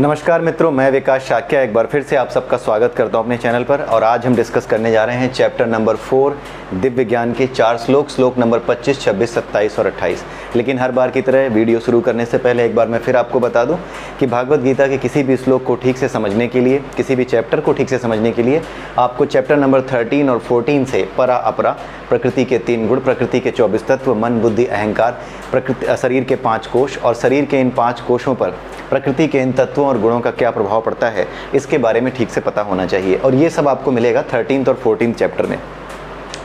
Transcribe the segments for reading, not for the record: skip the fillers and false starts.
नमस्कार मित्रों, मैं विकास शाक्या एक बार फिर से आप सबका स्वागत करता हूं अपने चैनल पर। और आज हम डिस्कस करने जा रहे हैं चैप्टर नंबर 4 दिव्य ज्ञान के 4 श्लोक नंबर 25, 26, 27 और 28। लेकिन हर बार की तरह वीडियो शुरू करने से पहले एक बार मैं फिर आपको बता दूं कि भागवत गीता के किसी भी श्लोक को ठीक से समझने के लिए, किसी भी चैप्टर को ठीक से समझने के लिए आपको चैप्टर नंबर 13 और 14 से परा अपरा, प्रकृति के 3 गुण, प्रकृति के 24 तत्व, मन बुद्धि अहंकार, प्रकृति शरीर के 5 कोश और शरीर के इन 5 कोशों पर प्रकृति के इन तत्वों और गुणों का क्या प्रभाव पड़ता है, इसके बारे में ठीक से पता होना चाहिए। और ये सब आपको मिलेगा 13th और 14th चैप्टर में।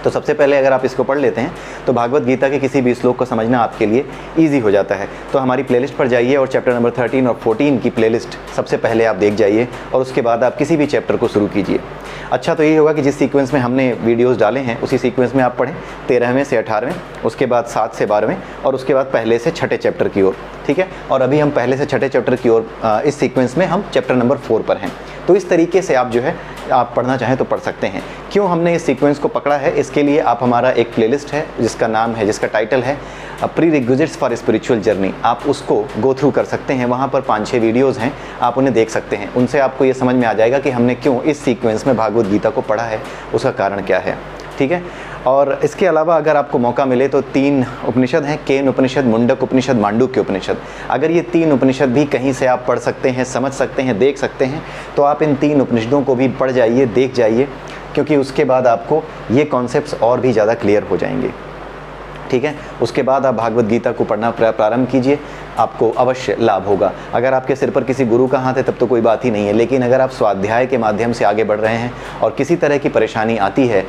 तो सबसे पहले अगर आप इसको पढ़ लेते हैं तो भागवत गीता के किसी भी श्लोक को समझना आपके लिए ईजी हो जाता है। तो हमारी प्लेलिस्ट पर जाइए और चैप्टर नंबर 13 और 14 की प्लेलिस्ट सबसे पहले आप देख जाइए और उसके बाद आप किसी भी चैप्टर को शुरू कीजिए। अच्छा, तो ये होगा कि जिस सीक्वेंस में हमने वीडियोस डाले हैं उसी सीक्वेंस में आप पढ़ें 13वें से 18वें, उसके बाद 7 से 12वें और उसके बाद पहले से छठे चैप्टर की ओर। ठीक है, और अभी हम पहले से छठे चैप्टर की ओर इस सीक्वेंस में हम चैप्टर नंबर 4 पर हैं। तो इस तरीके से आप जो है आप पढ़ना चाहें तो पढ़ सकते हैं। क्यों हमने इस सीक्वेंस को पकड़ा है, इसके लिए आप हमारा एक प्लेलिस्ट है जिसका टाइटल है pre requisites for spiritual journey. आप उसको गो थ्रू कर सकते हैं। वहाँ पर 5-6 वीडियोज़ हैं, आप उन्हें देख सकते हैं। उनसे आपको ये समझ में आ जाएगा कि हमने क्यों इस सीक्वेंस में भागवत गीता को पढ़ा है, उसका कारण क्या है। ठीक है, और इसके अलावा अगर आपको मौका मिले तो 3 उपनिषद हैं, केन उपनिषद, मुंडक उपनिषद, मांडुक्य उपनिषद। अगर ये 3 उपनिषद भी कहीं से आप पढ़ सकते हैं, समझ सकते हैं, देख सकते हैं, तो आप इन 3 उपनिषदों को भी पढ़ जाइए, देख जाइए, क्योंकि उसके बाद आपको ये कॉन्सेप्ट्स और भी ज़्यादा क्लियर हो जाएंगे। ठीक है, उसके बाद आप भागवत गीता को पढ़ना प्रारंभ कीजिए, आपको अवश्य लाभ होगा। अगर आपके सिर पर किसी गुरु का हाथ है तब तो कोई बात ही नहीं है, लेकिन अगर आप स्वाध्याय के माध्यम से आगे बढ़ रहे हैं और किसी तरह की परेशानी आती है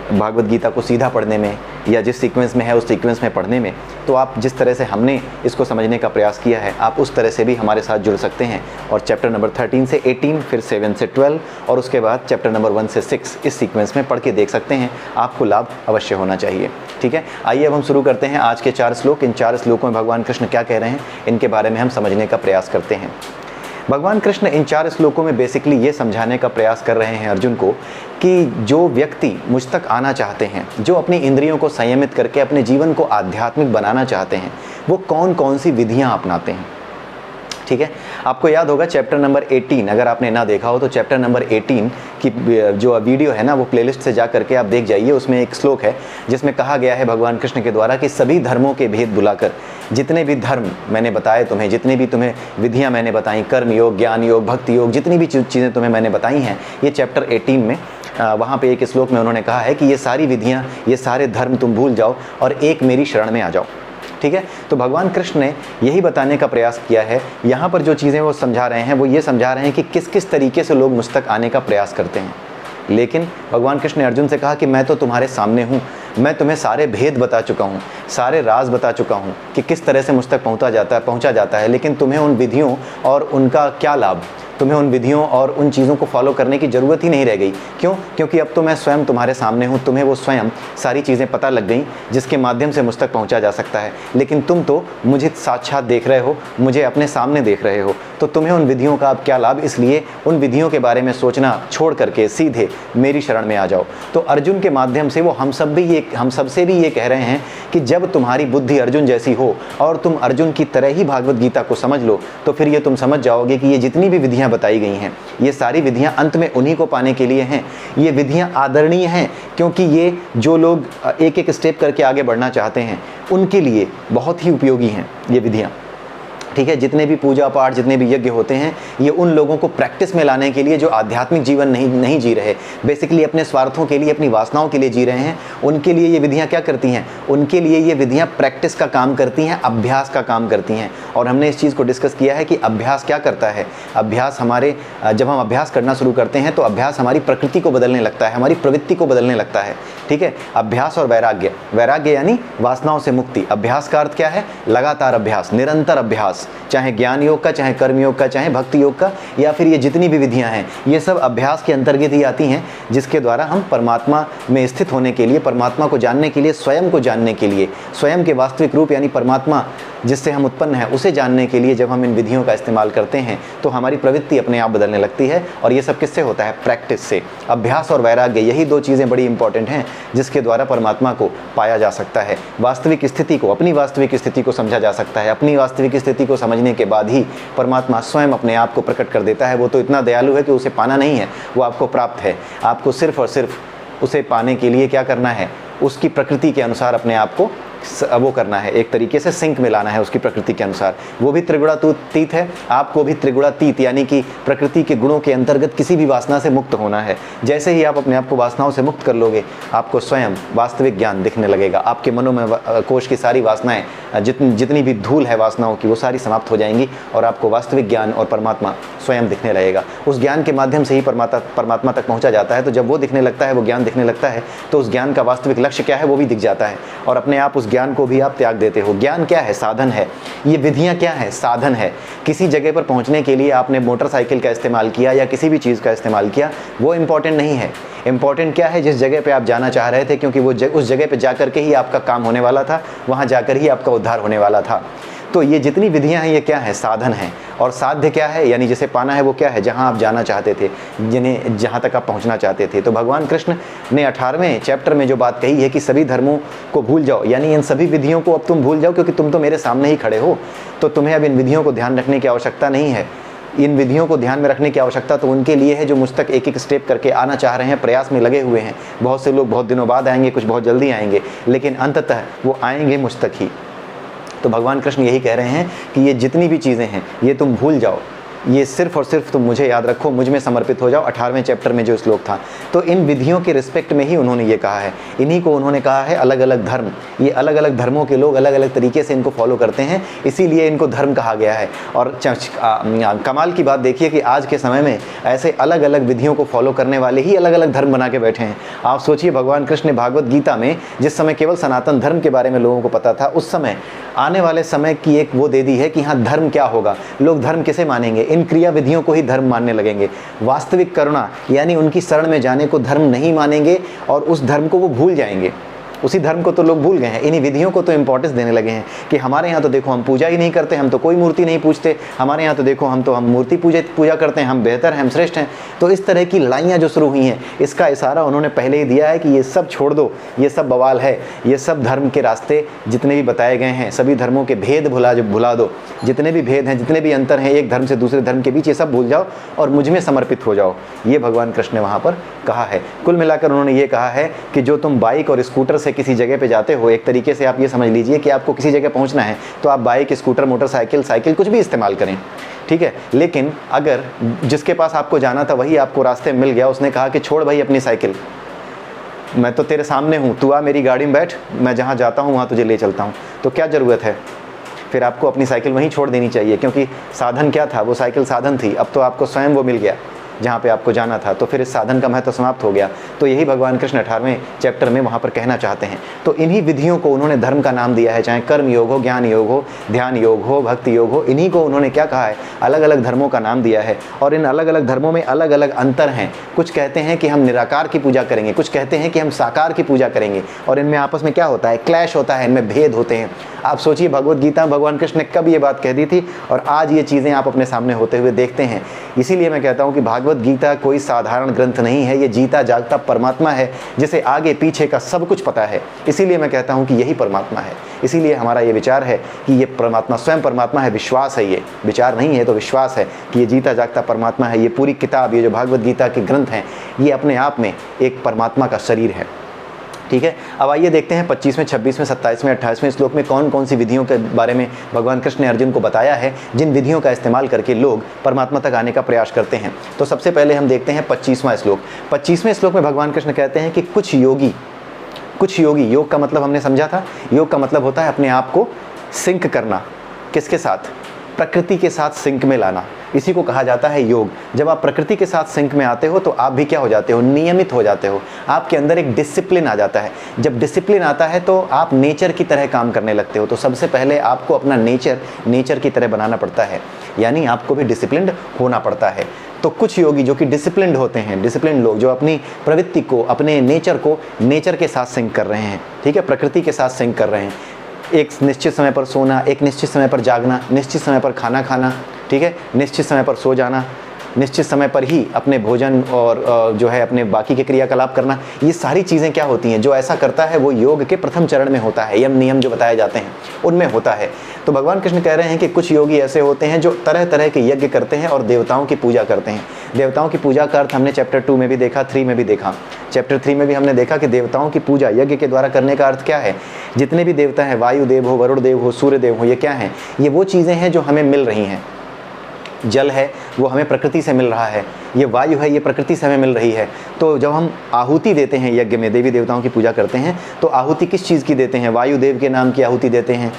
भागवत गीता को सीधा पढ़ने में या जिस सीक्वेंस में है उस सीक्वेंस में पढ़ने में, तो आप जिस तरह से हमने इसको समझने का प्रयास किया है आप उस तरह से भी हमारे साथ जुड़ सकते हैं और चैप्टर नंबर 13 से 18, फिर 7 से 12 और उसके बाद चैप्टर नंबर 1 से 6 इस सीक्वेंस में पढ़ के देख सकते हैं। आपको लाभ अवश्य होना चाहिए। ठीक है, आइए अब हम शुरू करते हैं आज के 4 श्लोक। इन 4 श्लोकों में भगवान कृष्ण क्या कह रहे हैं, इनके बारे में हम समझने का प्रयास करते हैं। भगवान कृष्ण इन 4 श्लोकों में बेसिकली ये समझाने का प्रयास कर रहे हैं अर्जुन को कि जो व्यक्ति मुझ तक आना चाहते हैं, जो अपनी इंद्रियों को संयमित करके अपने जीवन को आध्यात्मिक बनाना चाहते हैं, वो कौन कौन सी विधियां अपनाते हैं। ठीक है, आपको याद होगा चैप्टर नंबर 18, अगर आपने ना देखा हो तो चैप्टर नंबर 18 की जो वीडियो है ना, वो प्लेलिस्ट से जा करके आप देख जाइए। उसमें एक श्लोक है जिसमें कहा गया है भगवान कृष्ण के द्वारा कि सभी धर्मों के भेद बुलाकर, जितने भी धर्म मैंने बताए तुम्हें, जितनी भी तुम्हें विधियां मैंने बताई, कर्म योग, ज्ञान योग, भक्ति योग, जितनी भी चीज़ें तुम्हें मैंने बताई हैं, ये चैप्टर 18 में वहाँ पे एक श्लोक में उन्होंने कहा है कि ये सारी विधियाँ, ये सारे धर्म तुम भूल जाओ और एक मेरी शरण में आ जाओ। ठीक है, तो भगवान कृष्ण ने यही बताने का प्रयास किया है। यहाँ पर जो चीज़ें वो समझा रहे हैं वो ये समझा रहे हैं कि किस किस तरीके से लोग मुझ तक आने का प्रयास करते हैं। लेकिन भगवान कृष्ण ने अर्जुन से कहा कि मैं तो तुम्हारे सामने हूँ, मैं तुम्हें सारे भेद बता चुका हूँ, सारे राज बता चुका हूँ कि किस तरह से मुझ तक पहुँचा जाता है। लेकिन तुम्हें उन विधियों और उनका क्या लाभ, तुम्हें उन विधियों और उन चीज़ों को फॉलो करने की ज़रूरत ही नहीं रह गई। क्यों? क्योंकि अब तो मैं स्वयं तुम्हारे सामने हूँ, तुम्हें वो स्वयं सारी चीज़ें पता लग गई जिसके माध्यम से मुझ तक पहुँचा जा सकता है। लेकिन तुम तो मुझे साक्षात देख रहे हो, मुझे अपने सामने देख रहे हो, तो तुम्हें उन विधियों का अब क्या लाभ। इसलिए उन विधियों के बारे में सोचना छोड़ करके सीधे मेरी शरण में आ जाओ। तो अर्जुन के माध्यम से वो हम सबसे भी ये कह रहे हैं कि जब तुम्हारी बुद्धि अर्जुन जैसी हो और तुम अर्जुन की तरह ही भागवत गीता को समझ लो, तो फिर ये तुम समझ जाओगे कि ये जितनी भी विधियाँ बताई गई हैं, ये सारी विधियां अंत में उन्हीं को पाने के लिए हैं। ये विधियां आदरणीय हैं क्योंकि ये जो लोग एक एक स्टेप करके आगे बढ़ना चाहते हैं उनके लिए बहुत ही उपयोगी हैं ये विधियां। ठीक है, जितने भी पूजा पाठ, जितने भी यज्ञ होते हैं, ये उन लोगों को प्रैक्टिस में लाने के लिए जो आध्यात्मिक जीवन नहीं जी रहे, बेसिकली अपने स्वार्थों के लिए, अपनी वासनाओं के लिए जी रहे हैं, उनके लिए ये विधियां क्या करती हैं, उनके लिए ये विधियां प्रैक्टिस का काम करती हैं, अभ्यास का काम करती हैं। और हमने इस चीज़ को डिस्कस किया है कि अभ्यास क्या करता है। अभ्यास जब हम अभ्यास करना शुरू करते हैं तो अभ्यास हमारी प्रकृति को बदलने लगता है, हमारी प्रवृत्ति को बदलने लगता है। ठीक है, अभ्यास और वैराग्य यानी वासनाओं से मुक्ति। अभ्यास का अर्थ क्या है? लगातार अभ्यास, निरंतर अभ्यास, चाहे ज्ञान योग का, चाहे कर्म योग का, चाहे भक्ति योग का, या फिर ये जितनी भी विधियां हैं, ये सब अभ्यास के अंतर्गत ही आती हैं, जिसके द्वारा हम परमात्मा में स्थित होने के लिए, परमात्मा को जानने के लिए, स्वयं को जानने के लिए, स्वयं के वास्तविक रूप यानी परमात्मा जिससे हम उत्पन्न हैं उसे जानने के लिए जब हम इन विधियों का इस्तेमाल करते हैं तो हमारी प्रवृत्ति अपने आप बदलने लगती है। और ये सब किससे होता है? प्रैक्टिस से। अभ्यास और वैराग्य, यही दो चीज़ें बड़ी इंपॉर्टेंट हैं जिसके द्वारा परमात्मा को पाया जा सकता है। वास्तविक स्थिति को, अपनी वास्तविक स्थिति को समझा जा सकता है। अपनी वास्तविक स्थिति को समझने के बाद ही परमात्मा स्वयं अपने आप को प्रकट कर देता है। वो तो इतना दयालु है कि उसे पाना नहीं है, वो आपको प्राप्त है। आपको सिर्फ और सिर्फ उसे पाने के लिए क्या करना है? उसकी प्रकृति के अनुसार अपने आप को वो करना है, एक तरीके से सिंक में लाना है उसकी प्रकृति के अनुसार। वो भी त्रिगुणातीत है, आपको भी त्रिगुणातीत यानी कि प्रकृति के गुणों के अंतर्गत किसी भी वासना से मुक्त होना है। जैसे ही आप अपने आप को वासनाओं से मुक्त कर लोगे, आपको स्वयं वास्तविक ज्ञान दिखने लगेगा। आपके मनों में कोश की सारी वासनाएं, जितनी भी धूल है वासनाओं की, वो सारी समाप्त हो जाएंगी और आपको वास्तविक ज्ञान और परमात्मा स्वयं दिखने लगेगा। उस ज्ञान के माध्यम से ही परमात्मा तक पहुँचा जाता है। तो जब वो दिखने लगता है, वो ज्ञान दिखने लगता है, तो उस ज्ञान का वास्तविक लक्ष्य क्या है वो भी दिख जाता है और अपने आप उस ज्ञान को भी आप त्याग देते हो। ज्ञान क्या है? साधन है। ये विधियां क्या है? साधन है। किसी जगह पर पहुंचने के लिए आपने मोटरसाइकिल का इस्तेमाल किया या किसी भी चीज़ का इस्तेमाल किया, वो इंपॉर्टेंट नहीं है। इंपॉर्टेंट क्या है? जिस जगह पे आप जाना चाह रहे थे, क्योंकि वो उस जगह पे जाकर के ही आपका काम होने वाला था, वहाँ जाकर ही आपका उद्धार होने वाला था। तो ये जितनी विधियां हैं ये क्या है? साधन है। और साध्य क्या है? यानी जिसे पाना है वो क्या है? जहां आप जाना चाहते थे, जहां तक आप पहुंचना चाहते थे। तो भगवान कृष्ण ने 18वें चैप्टर में जो बात कही है कि सभी धर्मों को भूल जाओ, यानी इन सभी विधियों को अब तुम भूल जाओ, क्योंकि तुम तो मेरे सामने ही खड़े हो। तो तुम्हें अब इन विधियों को ध्यान रखने की आवश्यकता नहीं है। इन विधियों को ध्यान में रखने की आवश्यकता तो उनके लिए है जो मुझ तक एक एक स्टेप करके आना चाह रहे हैं, प्रयास में लगे हुए हैं। बहुत से लोग बहुत दिनों बाद आएंगे, कुछ बहुत जल्दी आएंगे, लेकिन अंततः वो आएंगे मुझ तक ही। तो भगवान कृष्ण यही कह रहे हैं कि ये जितनी भी चीज़ें हैं ये तुम भूल जाओ, ये सिर्फ और सिर्फ तुम मुझे याद रखो, मुझ में समर्पित हो जाओ। 18वें चैप्टर में जो श्लोक था, तो इन विधियों के रिस्पेक्ट में ही उन्होंने ये कहा है। इन्हीं को उन्होंने कहा है अलग अलग धर्म। ये अलग अलग धर्मों के लोग अलग अलग तरीके से इनको फॉलो करते हैं, इसीलिए इनको धर्म कहा गया है। और कमाल की बात देखिए कि आज के समय में ऐसे अलग अलग विधियों को फॉलो करने वाले ही अलग अलग धर्म बना के बैठे हैं। आप सोचिए, भगवान कृष्ण ने भागवत गीता में जिस समय केवल सनातन धर्म के बारे में लोगों को पता था, उस समय आने वाले समय की एक वो दे दी है कि हाँ धर्म क्या होगा, लोग धर्म किसे मानेंगे, इन क्रिया विधियों को ही धर्म मानने लगेंगे। वास्तविक करुणा यानी उनकी शरण में जाने को धर्म नहीं मानेंगे और उस धर्म को वो भूल जाएंगे। उसी धर्म को तो लोग भूल गए हैं, इन्हीं विधियों को तो इंपॉर्टेंस देने लगे हैं कि हमारे यहाँ तो देखो हम पूजा ही नहीं करते, हम तो कोई मूर्ति नहीं पूजते, हमारे यहाँ तो देखो हम मूर्ति पूजा करते हैं, हम बेहतर हैं, हम श्रेष्ठ हैं। तो इस तरह की लड़ाइयाँ जो शुरू हुई हैं, इसका इशारा उन्होंने पहले ही दिया है कि ये सब छोड़ दो, ये सब बवाल है, ये सब धर्म के रास्ते जितने भी बताए गए हैं, सभी धर्मों के भेद भुला दो, जितने भी भेद हैं, जितने भी अंतर हैं एक धर्म से दूसरे धर्म के बीच, ये सब भूल जाओ और मुझ में समर्पित हो जाओ। ये भगवान कृष्ण ने वहाँ पर कहा है। कुल मिलाकर उन्होंने ये कहा है कि जो तुम बाइक और स्कूटर से किसी जगह पे जाते हो, एक तरीके से आप ये समझ लीजिए कि आपको किसी जगह पहुंचना है तो आप बाइक, स्कूटर, मोटरसाइकिल, साइकिल कुछ भी इस्तेमाल करें, ठीक है। लेकिन अगर जिसके पास आपको जाना था वही आपको रास्ते में मिल गया, उसने कहा कि छोड़ भाई अपनी साइकिल, मैं तो तेरे सामने हूँ, तू आ मेरी गाड़ी में बैठ, मैं जहाँ जाता हूँ वहाँ तुझे ले चलता हूँ, तो क्या ज़रूरत है? फिर आपको अपनी साइकिल वहीं छोड़ देनी चाहिए, क्योंकि साधन क्या था? वो साइकिल साधन थी। अब तो आपको स्वयं वो मिल गया जहाँ पे आपको जाना था, तो फिर इस साधन का महत्व समाप्त हो गया। तो यही भगवान कृष्ण 18वें चैप्टर में वहाँ पर कहना चाहते हैं। तो इन्हीं विधियों को उन्होंने धर्म का नाम दिया है, चाहे कर्म योग हो, ज्ञान योग हो, ध्यान योग हो, भक्ति योग हो, इन्हीं को उन्होंने क्या कहा है? अलग अलग धर्मों का नाम दिया है। और इन अलग अलग धर्मों में अलग अलग अंतर हैं। कुछ कहते हैं कि हम निराकार की पूजा करेंगे, कुछ कहते हैं कि हम साकार की पूजा करेंगे, और इनमें आपस में क्या होता है? क्लैश होता है, इनमें भेद होते हैं। आप सोचिए, भगवत गीता में भगवान कृष्ण ने कब ये बात कह दी थी और आज ये चीज़ें आप अपने सामने होते हुए देखते हैं। इसीलिए मैं कहता हूँ कि भागवत गीता कोई साधारण ग्रंथ नहीं है, ये जीता जागता परमात्मा है जिसे आगे पीछे का सब कुछ पता है। इसीलिए मैं कहता हूँ कि यही परमात्मा है। इसीलिए हमारा ये विचार है कि ये परमात्मा स्वयं परमात्मा है। विश्वास है, ये विचार नहीं है तो विश्वास है कि ये जीता जागता परमात्मा है। ये पूरी किताब, ये जो भागवत गीता के ग्रंथ हैं, ये अपने आप में एक परमात्मा का शरीर है, ठीक है। अब आइए देखते हैं 25वें, 26वें, 27वें, 28वें श्लोक में कौन कौन सी विधियों के बारे में भगवान कृष्ण ने अर्जुन को बताया है, जिन विधियों का इस्तेमाल करके लोग परमात्मा तक आने का प्रयास करते हैं। तो सबसे पहले हम देखते हैं 25वां श्लोक। 25वें श्लोक में भगवान कृष्ण कहते हैं कि कुछ योगी, योग का मतलब हमने समझा था, योग का मतलब होता है अपने आप को सिंक करना। किसके साथ? प्रकृति के साथ सिंक में लाना, इसी को कहा जाता है योग। जब आप प्रकृति के साथ सिंक में आते हो तो आप भी क्या हो जाते हो? नियमित हो जाते हो। आपके अंदर एक डिसिप्लिन आ जाता है। जब डिसिप्लिन आता है तो आप नेचर की तरह काम करने लगते हो। तो सबसे पहले आपको अपना नेचर की तरह बनाना पड़ता है, यानी आपको भी डिसिप्लिन्ड होना पड़ता है। तो कुछ योगी जो कि डिसिप्लिन्ड होते हैं, डिसिप्लिन्ड लोग जो अपनी प्रवृत्ति को, अपने नेचर को नेचर के साथ सिंक कर रहे हैं, ठीक है, प्रकृति के साथ सिंक कर रहे हैं। एक निश्चित समय पर सोना, एक निश्चित समय पर जागना, निश्चित समय पर खाना खाना, ठीक है, निश्चित समय पर सो जाना, निश्चित समय पर ही अपने भोजन और जो है अपने बाकी के क्रियाकलाप करना, ये सारी चीज़ें क्या होती हैं, जो ऐसा करता है वो योग के प्रथम चरण में होता है। यम नियम जो बताए जाते हैं उनमें होता है। तो भगवान कृष्ण कह रहे हैं कि कुछ योगी ऐसे होते हैं जो तरह तरह के यज्ञ करते हैं और देवताओं की पूजा करते हैं। देवताओं की पूजा का अर्थ हमने चैप्टर 2 में भी देखा, 3 में भी देखा। चैप्टर 3 में भी हमने देखा कि देवताओं की पूजा यज्ञ के द्वारा करने का अर्थ क्या है। जितने भी देवता हैं, वायु देव हो, वरुण देव हो, सूर्य देव हो, ये क्या हैं, ये वो चीज़ें हैं जो हमें मिल रही हैं। जल है वो हमें प्रकृति से मिल रहा है, ये वायु है ये प्रकृति से हमें मिल रही है। तो जब हम आहुति देते हैं यज्ञ में, देवी देवताओं की पूजा करते हैं, तो आहुति किस चीज़ की देते हैं, वायु देव के नाम की आहुति देते हैं,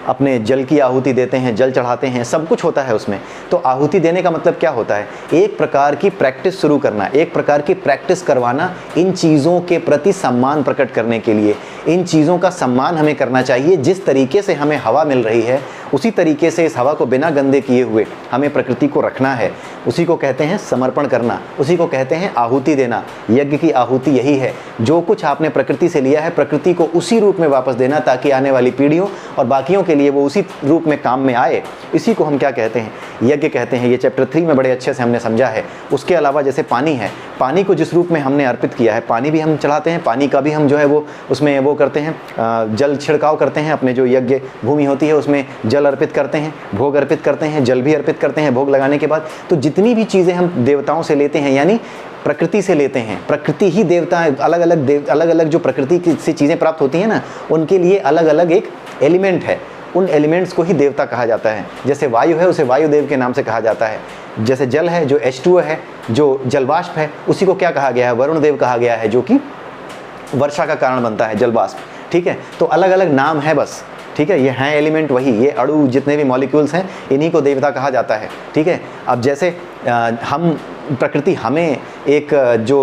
अपने जल की आहुति देते हैं, जल चढ़ाते हैं, सब कुछ होता है उसमें। तो आहुति देने का मतलब क्या होता है, एक प्रकार की प्रैक्टिस शुरू करना, एक प्रकार की प्रैक्टिस करवाना, इन चीज़ों के प्रति सम्मान प्रकट करने के लिए। इन चीज़ों का सम्मान हमें करना चाहिए। जिस तरीके से हमें हवा मिल रही है उसी तरीके से इस हवा को बिना गंदे किए हुए हमें प्रकृति को रखना है। उसी को कहते हैं समर्पण करना, उसी को कहते हैं आहुति देना। यज्ञ की आहुति यही है, जो कुछ आपने प्रकृति से लिया है प्रकृति को उसी रूप में वापस देना, ताकि आने वाली पीढ़ियों और बाकियों के लिए वो उसी रूप में काम में आए। इसी को हम क्या कहते हैं, यज्ञ कहते हैं। ये चैप्टर 3 में बड़े अच्छे से हमने समझा है। उसके अलावा जैसे पानी है, पानी को जिस रूप में हमने अर्पित किया है, पानी भी हम चढ़ाते हैं, पानी का भी हम जो है वो उसमें वो करते हैं, जल छिड़काव करते हैं। अपने जो यज्ञ भूमि होती है उसमें जल अर्पित करते हैं, भोग अर्पित करते हैं, जल भी अर्पित करते हैं भोग लगाने के बाद। तो जितनी भी चीज़ें हम देवताओं से लेते हैं, यानी प्रकृति से लेते हैं, प्रकृति ही देवता है। अलग अलग जो प्रकृति से चीज़ें प्राप्त होती हैं ना, उनके लिए अलग अलग एक एलिमेंट है। उन एलिमेंट्स को ही देवता कहा जाता है। जैसे वायु है उसे वायु देव के नाम से कहा जाता है। जैसे जल है जो H2O है, जो जलवाष्प है, उसी को क्या कहा गया है, वरुण देव कहा गया है, जो कि वर्षा का कारण बनता है, जलवाष्प। ठीक है, तो अलग अलग नाम है बस। ठीक है, ये हैं एलिमेंट वही, ये अणु जितने भी मॉलिक्यूल्स हैं इन्हीं को देवता कहा जाता है। ठीक है, अब जैसे हम प्रकृति हमें एक जो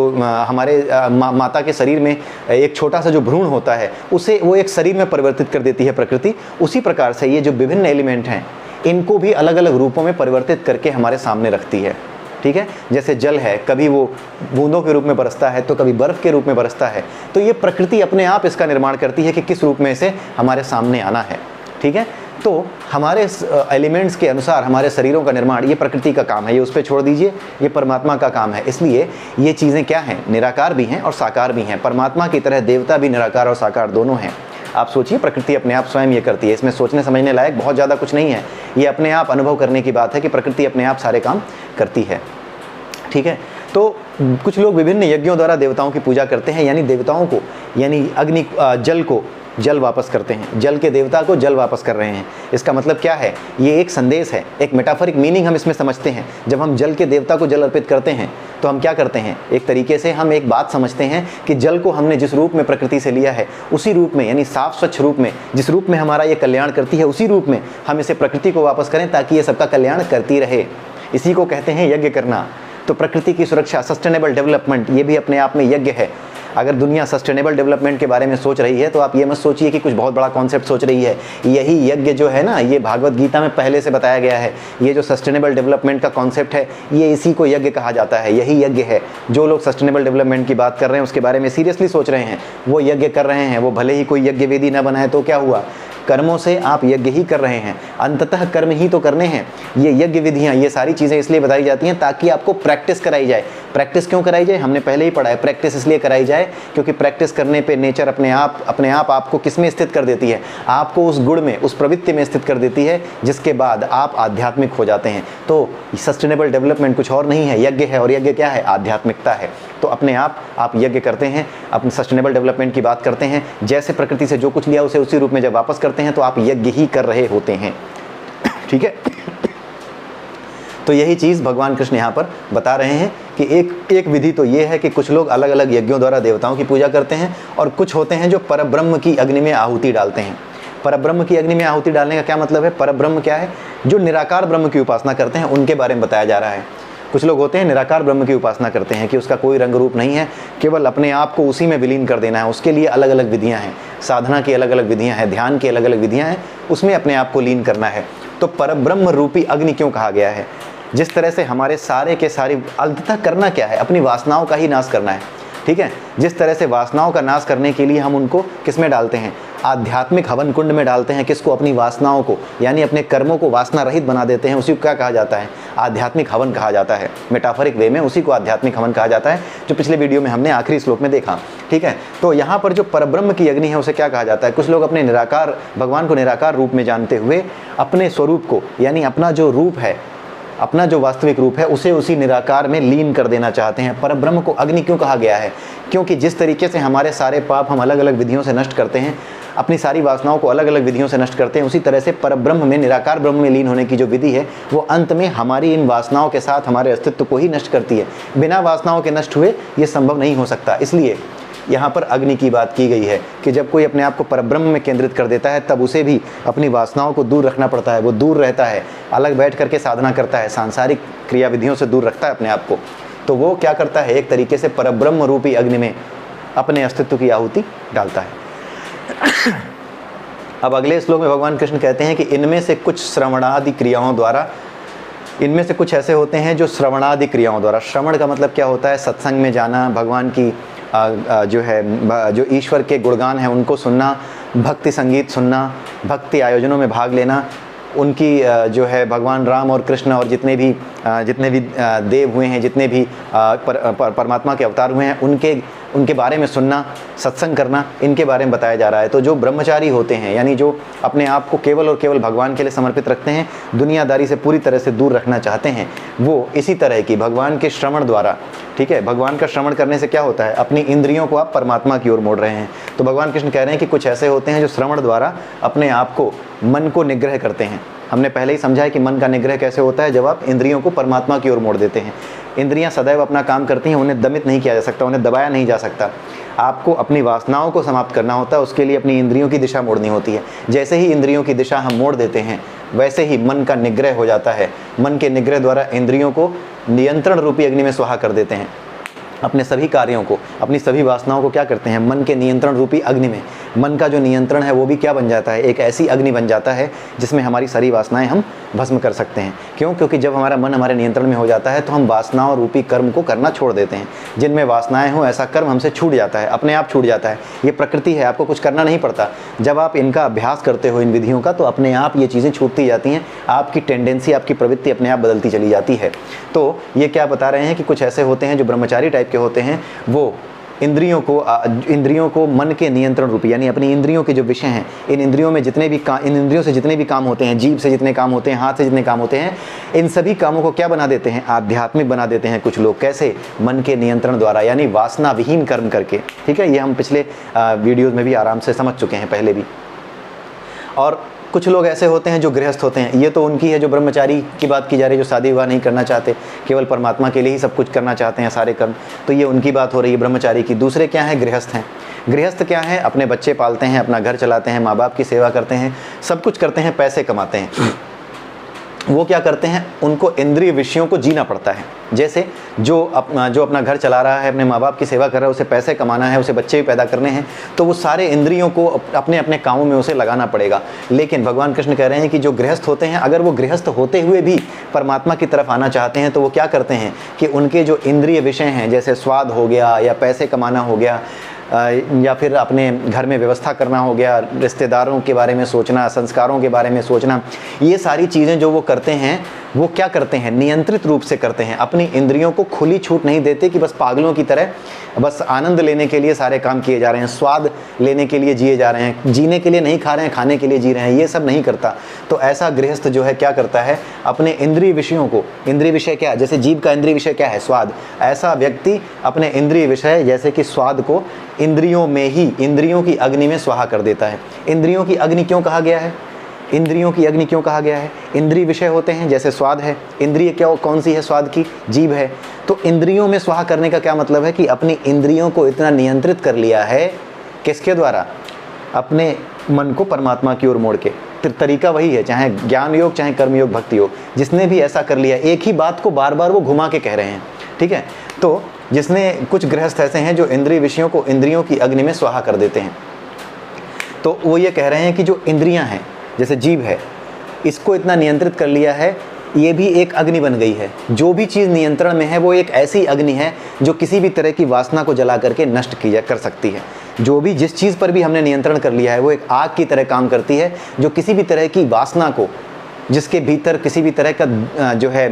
हमारे माता के शरीर में एक छोटा सा जो भ्रूण होता है उसे वो एक शरीर में परिवर्तित कर देती है प्रकृति। उसी प्रकार से ये जो विभिन्न एलिमेंट हैं इनको भी अलग अलग रूपों में परिवर्तित करके हमारे सामने रखती है। ठीक है, जैसे जल है, कभी वो बूंदों के रूप में बरसता है तो कभी बर्फ़ के रूप में बरसता है। तो ये प्रकृति अपने आप इसका निर्माण करती है कि किस रूप में इसे हमारे सामने आना है। ठीक है, तो हमारे एलिमेंट्स के अनुसार हमारे शरीरों का निर्माण ये प्रकृति का काम है, ये उस पर छोड़ दीजिए, ये परमात्मा का काम है। इसलिए ये चीज़ें क्या हैं, निराकार भी हैं और साकार भी हैं। परमात्मा की तरह देवता भी निराकार और साकार दोनों हैं। आप सोचिए, प्रकृति अपने आप स्वयं ये करती है, इसमें सोचने समझने लायक बहुत ज़्यादा कुछ नहीं है। ये अपने आप अनुभव करने की बात है कि प्रकृति अपने आप सारे काम करती है। ठीक है, तो कुछ लोग विभिन्न यज्ञों द्वारा देवताओं की पूजा करते हैं, यानी देवताओं को, यानी अग्नि जल को जल वापस करते हैं, जल के देवता को जल वापस कर रहे हैं। इसका मतलब क्या है, ये एक संदेश है, एक मेटाफरिक मीनिंग हम इसमें समझते हैं। जब हम जल के देवता को जल अर्पित करते हैं तो हम क्या करते हैं, एक तरीके से हम एक बात समझते हैं कि जल को हमने जिस रूप में प्रकृति से लिया है उसी रूप में, यानी साफ स्वच्छ रूप में, जिस रूप में हमारा ये कल्याण करती है उसी रूप में हम इसे प्रकृति को वापस करें, ताकि ये सबका कल्याण करती रहे। इसी को कहते हैं यज्ञ करना। तो प्रकृति की सुरक्षा, सस्टेनेबल डेवलपमेंट, ये भी अपने आप में यज्ञ है। अगर दुनिया सस्टेनेबल डेवलपमेंट के बारे में सोच रही है तो आप ये मत सोचिए कि कुछ बहुत बड़ा कॉन्सेप्ट सोच रही है। यही यज्ञ जो है ना, ये भागवत गीता में पहले से बताया गया है। ये जो सस्टेनेबल डेवलपमेंट का कॉन्सेप्ट है, ये इसी को यज्ञ कहा जाता है। यही यज्ञ है। जो लोग सस्टेनेबल डेवलपमेंट की बात कर रहे हैं, उसके बारे में सीरियसली सोच रहे हैं, वो यज्ञ कर रहे हैं। वो भले ही कोई यज्ञ वेदी ना बनाए तो क्या हुआ, कर्मों से आप यज्ञ ही कर रहे हैं, अंततः कर्म ही तो करने हैं। ये यज्ञ विधियाँ, ये सारी चीज़ें इसलिए बताई जाती हैं ताकि आपको प्रैक्टिस कराई जाए। प्रैक्टिस क्यों कराई जाए, हमने पहले ही पढ़ा है। प्रैक्टिस इसलिए कराई जाए क्योंकि प्रैक्टिस करने पे नेचर अपने आप आपको किस में स्थित कर देती है, आपको उस गुण में, उस प्रवृत्ति में स्थित कर देती है, जिसके बाद आप आध्यात्मिक हो जाते हैं। तो सस्टेनेबल डेवलपमेंट कुछ और नहीं है, यज्ञ है। और यज्ञ क्या है, आध्यात्मिकता है। तो अपने आप यज्ञ करते हैं, अपने सस्टेनेबल डेवलपमेंट की बात करते हैं। जैसे प्रकृति से जो कुछ लिया उसे उसी रूप में जब वापस करते हैं तो आप यज्ञ ही कर रहे होते हैं। ठीक है, तो यही चीज़ भगवान कृष्ण यहाँ पर बता रहे हैं कि एक विधि तो ये है कि कुछ लोग अलग अलग यज्ञों द्वारा देवताओं की पूजा करते हैं, और कुछ होते हैं जो परब्रह्म की अग्नि में आहुति डालते हैं। परब्रह्म की अग्नि में आहुति डालने का क्या मतलब है, परब्रह्म क्या है, जो निराकार ब्रह्म की उपासना करते हैं उनके बारे में बताया जा रहा है। कुछ लोग होते हैं निराकार ब्रह्म की उपासना करते हैं कि उसका कोई रंग रूप नहीं है, केवल अपने आप को उसी में विलीन कर देना है। उसके लिए अलग अलग विधियां हैं, साधना की अलग अलग विधियां हैं, ध्यान की अलग अलग विधियां हैं, उसमें अपने आप को लीन करना है। तो परब्रह्म रूपी अग्नि क्यों कहा गया है, जिस तरह से हमारे सारे के सारे अंततः करना क्या है, अपनी वासनाओं का ही नाश करना है। ठीक है, जिस तरह से वासनाओं का नाश करने के लिए हम उनको किस में डालते हैं, आध्यात्मिक हवन कुंड में डालते हैं किसको, अपनी वासनाओं को, यानी अपने कर्मों को वासना रहित बना देते हैं, उसी को क्या कहा जाता है, आध्यात्मिक हवन कहा जाता है। मेटाफरिक वे में उसी को आध्यात्मिक हवन कहा जाता है, जो पिछले वीडियो में हमने आखिरी श्लोक में देखा। ठीक है, तो यहाँ पर जो परब्रह्म की अग्नि है उसे क्या कहा जाता है, कुछ लोग अपने निराकार भगवान को निराकार रूप में जानते हुए अपने स्वरूप को, यानी अपना जो रूप है, अपना जो वास्तविक रूप है, उसे उसी निराकार में लीन कर देना चाहते हैं। परब्रह्म को अग्नि क्यों कहा गया है, क्योंकि जिस तरीके से हमारे सारे पाप हम अलग अलग विधियों से नष्ट करते हैं, अपनी सारी वासनाओं को अलग अलग विधियों से नष्ट करते हैं, उसी तरह से परब्रह्म में, निराकार ब्रह्म में लीन होने की जो विधि है वो अंत में हमारी इन वासनाओं के साथ हमारे अस्तित्व को ही नष्ट करती है। बिना वासनाओं के नष्ट हुए ये संभव नहीं हो सकता। इसलिए यहाँ पर अग्नि की बात की गई है कि जब कोई अपने आप को परब्रह्म में केंद्रित कर देता है तब उसे भी अपनी वासनाओं को दूर रखना पड़ता है। वो दूर रहता है, अलग बैठ करके साधना करता है, सांसारिक क्रियाविधियों से दूर रखता है अपने आप को। तो वो क्या करता है, एक तरीके से परब्रह्म रूपी अग्नि में अपने अस्तित्व की आहुति डालता है। अब अगले श्लोक में भगवान कृष्ण कहते हैं कि इनमें से कुछ श्रवणादि क्रियाओं द्वारा, इनमें से कुछ ऐसे होते हैं जो श्रवणादि क्रियाओं द्वारा, श्रवण का मतलब क्या होता है, सत्संग में जाना, भगवान की जो है, जो ईश्वर के गुणगान हैं उनको सुनना, भक्ति संगीत सुनना, भक्ति आयोजनों में भाग लेना, उनकी जो है भगवान राम और कृष्ण और जितने भी देव हुए हैं, जितने भी परमात्मा के अवतार हुए हैं, उनके बारे में सुनना, सत्संग करना, इनके बारे में बताया जा रहा है। तो जो ब्रह्मचारी होते हैं, यानी जो अपने आप को केवल और केवल भगवान के लिए समर्पित रखते हैं, दुनियादारी से पूरी तरह से दूर रखना चाहते हैं, वो इसी तरह की भगवान के श्रवण द्वारा, ठीक है, भगवान का श्रवण करने से क्या होता है, अपनी इंद्रियों को आप परमात्मा की ओर मोड़ रहे हैं। तो भगवान कृष्ण कह रहे हैं कि कुछ ऐसे होते हैं जो श्रवण द्वारा अपने आप को, मन को निग्रह करते हैं। हमने पहले ही समझा है कि मन का निग्रह कैसे होता है, जब आप इंद्रियों को परमात्मा की ओर मोड़ देते हैं। इंद्रियां सदैव अपना काम करती हैं, उन्हें दमित नहीं किया जा सकता, उन्हें दबाया नहीं जा सकता। आपको अपनी वासनाओं को समाप्त करना होता है, उसके लिए अपनी इंद्रियों की दिशा मोड़नी होती है। जैसे ही इंद्रियों की दिशा हम मोड़ देते हैं, वैसे ही मन का निग्रह हो जाता है। मन के निग्रह द्वारा इंद्रियों को नियंत्रण रूपी अग्नि में स्वाहा कर देते हैं। अपने सभी कार्यों को, अपनी सभी वासनाओं को क्या करते हैं, मन के नियंत्रण रूपी अग्नि में, मन का जो नियंत्रण है वो भी क्या बन जाता है, एक ऐसी अग्नि बन जाता है जिसमें हमारी सारी वासनाएं हम भस्म कर सकते हैं। क्यों? क्योंकि जब हमारा मन हमारे नियंत्रण में हो जाता है तो हम वासनाओं रूपी कर्म को करना छोड़ देते हैं। जिनमें वासनाएं हो ऐसा कर्म हमसे छूट जाता है, अपने आप छूट जाता है। ये प्रकृति है, आपको कुछ करना नहीं पड़ता। जब आप इनका अभ्यास करते हो, इन विधियों का, तो अपने आप ये चीज़ें छूटती जाती हैं, आपकी टेंडेंसी, आपकी प्रवृत्ति अपने आप बदलती चली जाती है। तो ये क्या बता रहे हैं कि कुछ ऐसे होते हैं जो ब्रह्मचारी टाइप के होते हैं, वो इंद्रियों को मन के नियंत्रण रूपी, यानी अपनी इंद्रियों के जो विषय हैं, इन इंद्रियों से जितने भी काम होते हैं, जीभ से जितने काम होते हैं, हाथ से जितने काम होते हैं, इन सभी कामों को क्या बना देते हैं, आध्यात्मिक बना देते हैं कुछ लोग। कैसे? मन के नियंत्रण द्वारा, यानी वासना विहीन कर्म करके। ठीक है, ये हम पिछले वीडियोज़ में भी आराम से समझ चुके हैं पहले भी। और कुछ लोग ऐसे होते हैं जो गृहस्थ होते हैं, ये तो उनकी है जो ब्रह्मचारी की बात की जा रही है, जो शादी विवाह नहीं करना चाहते, केवल परमात्मा के लिए ही सब कुछ करना चाहते हैं, सारे कर्म। तो ये उनकी बात हो रही है ब्रह्मचारी की। दूसरे क्या हैं? गृहस्थ हैं। गृहस्थ क्या है? अपने बच्चे पालते हैं, अपना घर चलाते हैं, माँ बाप की सेवा करते हैं, सब कुछ करते हैं, पैसे कमाते हैं। वो क्या करते हैं? उनको इंद्रिय विषयों को जीना पड़ता है। जैसे जो अपना घर चला रहा है, अपने माँ बाप की सेवा कर रहा है, उसे पैसे कमाना है, उसे बच्चे भी पैदा करने हैं, तो वो सारे इंद्रियों को अपने अपने कामों में उसे लगाना पड़ेगा। लेकिन भगवान कृष्ण कह रहे हैं कि जो गृहस्थ होते हैं, अगर वो गृहस्थ होते हुए भी परमात्मा की तरफ आना चाहते हैं, तो वो क्या करते हैं कि उनके जो इंद्रिय विषय हैं, जैसे स्वाद हो गया या पैसे कमाना हो गया, या फिर अपने घर में व्यवस्था करना हो गया, रिश्तेदारों के बारे में सोचना, संस्कारों के बारे में सोचना, ये सारी चीज़ें जो वो करते हैं, वो क्या करते हैं? नियंत्रित रूप से करते हैं। अपनी इंद्रियों को खुली छूट नहीं देते कि बस पागलों की तरह बस आनंद लेने के लिए सारे काम किए जा रहे हैं, स्वाद लेने के लिए जिए जा रहे हैं, जीने के लिए नहीं खा रहे हैं, खाने के लिए जी रहे हैं, ये सब नहीं करता। तो ऐसा गृहस्थ जो है क्या करता है? अपने इंद्रिय विषयों को, इंद्रिय विषय क्या है? जैसे जीभ का इंद्रिय विषय क्या है? स्वाद। ऐसा व्यक्ति अपने इंद्रिय विषय जैसे कि स्वाद को इंद्रियों में ही, इंद्रियों की अग्नि में स्वाहा कर देता है। इंद्रियों की अग्नि क्यों कहा गया है? इंद्रियों की अग्नि क्यों कहा गया है? इंद्रिय विषय होते हैं, जैसे स्वाद है। इंद्रिय क्या, कौन सी है? स्वाद की, जीभ है। तो इंद्रियों में स्वाहा करने का क्या मतलब है कि अपनी इंद्रियों को इतना नियंत्रित कर लिया है, किसके द्वारा? अपने मन को परमात्मा की ओर मोड़ के। तरीका वही है, चाहे ज्ञान योग, चाहे कर्म योग, भक्ति योग, जिसने भी ऐसा कर लिया, एक ही बात को बार बार वो घुमा के कह रहे हैं। ठीक है, तो जिसने, कुछ गृहस्थ ऐसे हैं जो इंद्रिय विषयों को इंद्रियों की अग्नि में स्वाहा कर देते हैं। तो वो ये कह रहे हैं कि जो इंद्रियां हैं, जैसे जीभ है, इसको इतना नियंत्रित कर लिया है, ये भी एक अग्नि बन गई है। जो भी चीज़ नियंत्रण में है वो एक ऐसी अग्नि है जो किसी भी तरह की वासना को जला करके नष्ट कर सकती है। जो भी जिस चीज़ पर भी हमने नियंत्रण कर लिया है वो एक आग की तरह काम करती है, जो किसी भी तरह की वासना को, जिसके भीतर किसी भी तरह का जो है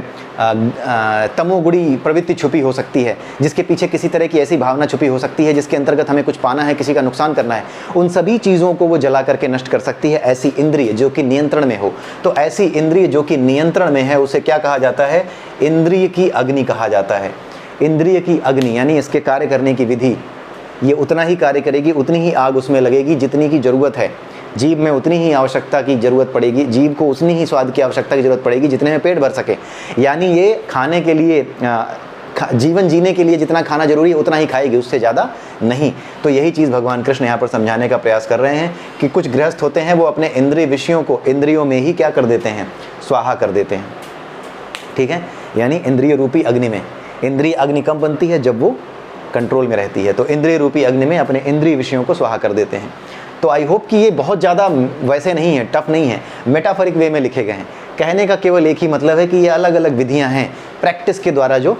तमोगुणी प्रवृत्ति छुपी हो सकती है, जिसके पीछे किसी तरह की ऐसी भावना छुपी हो सकती है जिसके अंतर्गत हमें कुछ पाना है, किसी का नुकसान करना है, उन सभी चीज़ों को वो जला करके नष्ट कर सकती है ऐसी इंद्रिय जो कि नियंत्रण में हो। तो ऐसी इंद्रिय जो कि नियंत्रण में है उसे क्या कहा जाता है? इंद्रिय की अग्नि कहा जाता है। इंद्रिय की अग्नि यानी इसके कार्य करने की विधि, ये उतना ही कार्य करेगी, उतनी ही आग उसमें लगेगी जितनी की ज़रूरत है। जीभ में उतनी ही आवश्यकता की ज़रूरत पड़ेगी, जीभ को उतनी ही स्वाद की आवश्यकता की ज़रूरत पड़ेगी जितने में पेट भर सके। यानी ये खाने के लिए, जीवन जीने के लिए जितना खाना जरूरी है उतना ही खाएगी, उससे ज़्यादा नहीं। तो यही चीज़ भगवान कृष्ण यहाँ पर समझाने का प्रयास कर रहे हैं कि कुछ गृहस्थ होते हैं वो अपने इंद्रिय विषयों को इंद्रियों में ही क्या कर देते हैं? स्वाहा कर देते हैं। ठीक है, यानी इंद्रिय रूपी अग्नि में, इंद्रिय अग्नि कब बनती है? जब वो कंट्रोल में रहती है। तो इंद्रिय रूपी अग्नि में अपने इंद्रिय विषयों को स्वाहा कर देते हैं। तो आई होप कि ये बहुत ज़्यादा वैसे नहीं है, टफ नहीं है, मेटाफोरिक वे में लिखे गए हैं। कहने का केवल एक ही मतलब है कि ये अलग अलग विधियां हैं प्रैक्टिस के द्वारा जो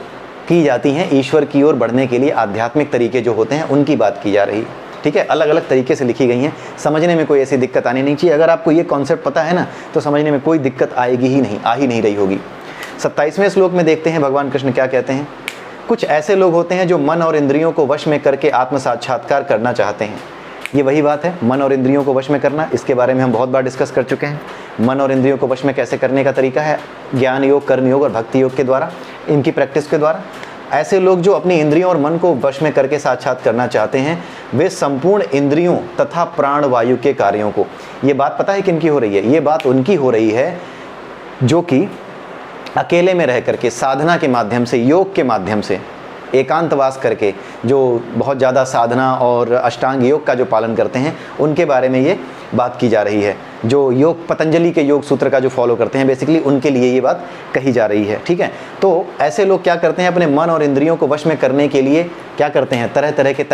की जाती हैं ईश्वर की ओर बढ़ने के लिए। आध्यात्मिक तरीके जो होते हैं उनकी बात की जा रही है। ठीक है, अलग अलग तरीके से लिखी गई हैं, समझने में कोई ऐसी दिक्कत आनी नहीं चाहिए। अगर आपको ये कॉन्सेप्ट पता है ना तो समझने में कोई दिक्कत आएगी ही नहीं, आ ही नहीं रही होगी। 27वें श्लोक में देखते हैं भगवान कृष्ण क्या कहते हैं। कुछ ऐसे लोग होते हैं जो मन और इंद्रियों को वश में करके आत्म साक्षात्कार करना चाहते हैं। ये वही बात है, मन और इंद्रियों को वश में करना। इसके बारे में हम बहुत बार डिस्कस कर चुके हैं। मन और इंद्रियों को वश में कैसे करने का तरीका है? ज्ञान योग, कर्म योग और भक्ति योग के द्वारा, इनकी प्रैक्टिस के द्वारा। ऐसे लोग जो अपनी इंद्रियों और मन को वश में करके साक्षात करना चाहते हैं, वे संपूर्ण इंद्रियों तथा प्राण वायु के कार्यों को, ये बात पता है किनकी हो रही है? ये बात उनकी हो रही है जो कि अकेले में रह करके साधना के माध्यम से, योग के माध्यम से, एकांतवास करके जो बहुत ज़्यादा साधना और अष्टांग योग का जो पालन करते हैं, उनके बारे में ये बात की जा रही है। जो योग, पतंजलि के योग सूत्र का जो फॉलो करते हैं, बेसिकली उनके लिए ये बात कही जा रही है। ठीक है, तो ऐसे लोग क्या करते हैं? अपने मन और इंद्रियों को वश में करने के लिए क्या करते हैं? तरह तरह के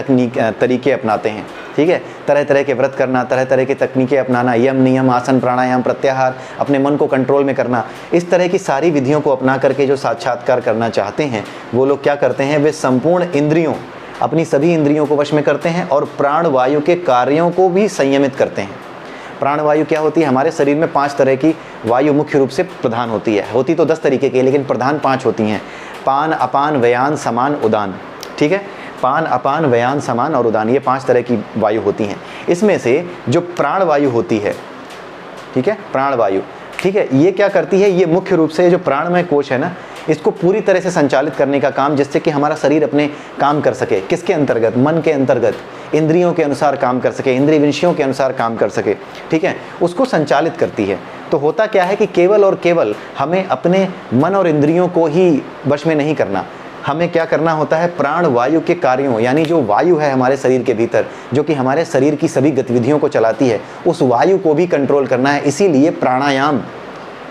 तरीके अपनाते हैं। ठीक है, तरह तरह के व्रत करना, तरह तरह के तकनीकें अपनाना, यम नियम, आसन, प्राणायाम, प्रत्याहार, अपने मन को कंट्रोल में करना, इस तरह की सारी विधियों को अपना करके जो साक्षात्कार करना चाहते हैं वो लोग क्या करते हैं? वे संपूर्ण इंद्रियों, अपनी सभी इंद्रियों को वश में करते हैं और प्राण वायु के कार्यों को भी संयमित करते हैं। प्राण वायु क्या होती है? हमारे शरीर में 5 तरह की वायु मुख्य रूप से प्रधान होती है। होती तो 10 तरीके की, लेकिन प्रधान 5 होती हैं। पान, अपान, व्यान, समान, उदान। ठीक है, पान, अपान, व्यान, समान और उदान, ये 5 तरह की वायु होती हैं। इसमें से जो प्राण वायु होती है, ठीक है, प्राण वायु, ठीक है, ये क्या करती है? ये मुख्य रूप से जो प्राणमय कोश है ना, इसको पूरी तरह से संचालित करने का काम, जिससे कि हमारा शरीर अपने काम कर सके। किसके अंतर्गत? मन के अंतर्गत, इंद्रियों के अनुसार काम कर सके, इंद्रिय विषयों के अनुसार काम कर सके। ठीक है, उसको संचालित करती है। तो होता क्या है कि केवल और केवल हमें अपने मन और इंद्रियों को ही वश में नहीं करना, हमें क्या करना होता है? प्राण वायु के कार्यों, यानी जो वायु है हमारे शरीर के भीतर, जो कि हमारे शरीर की सभी गतिविधियों को चलाती है, उस वायु को भी कंट्रोल करना है। इसीलिए प्राणायाम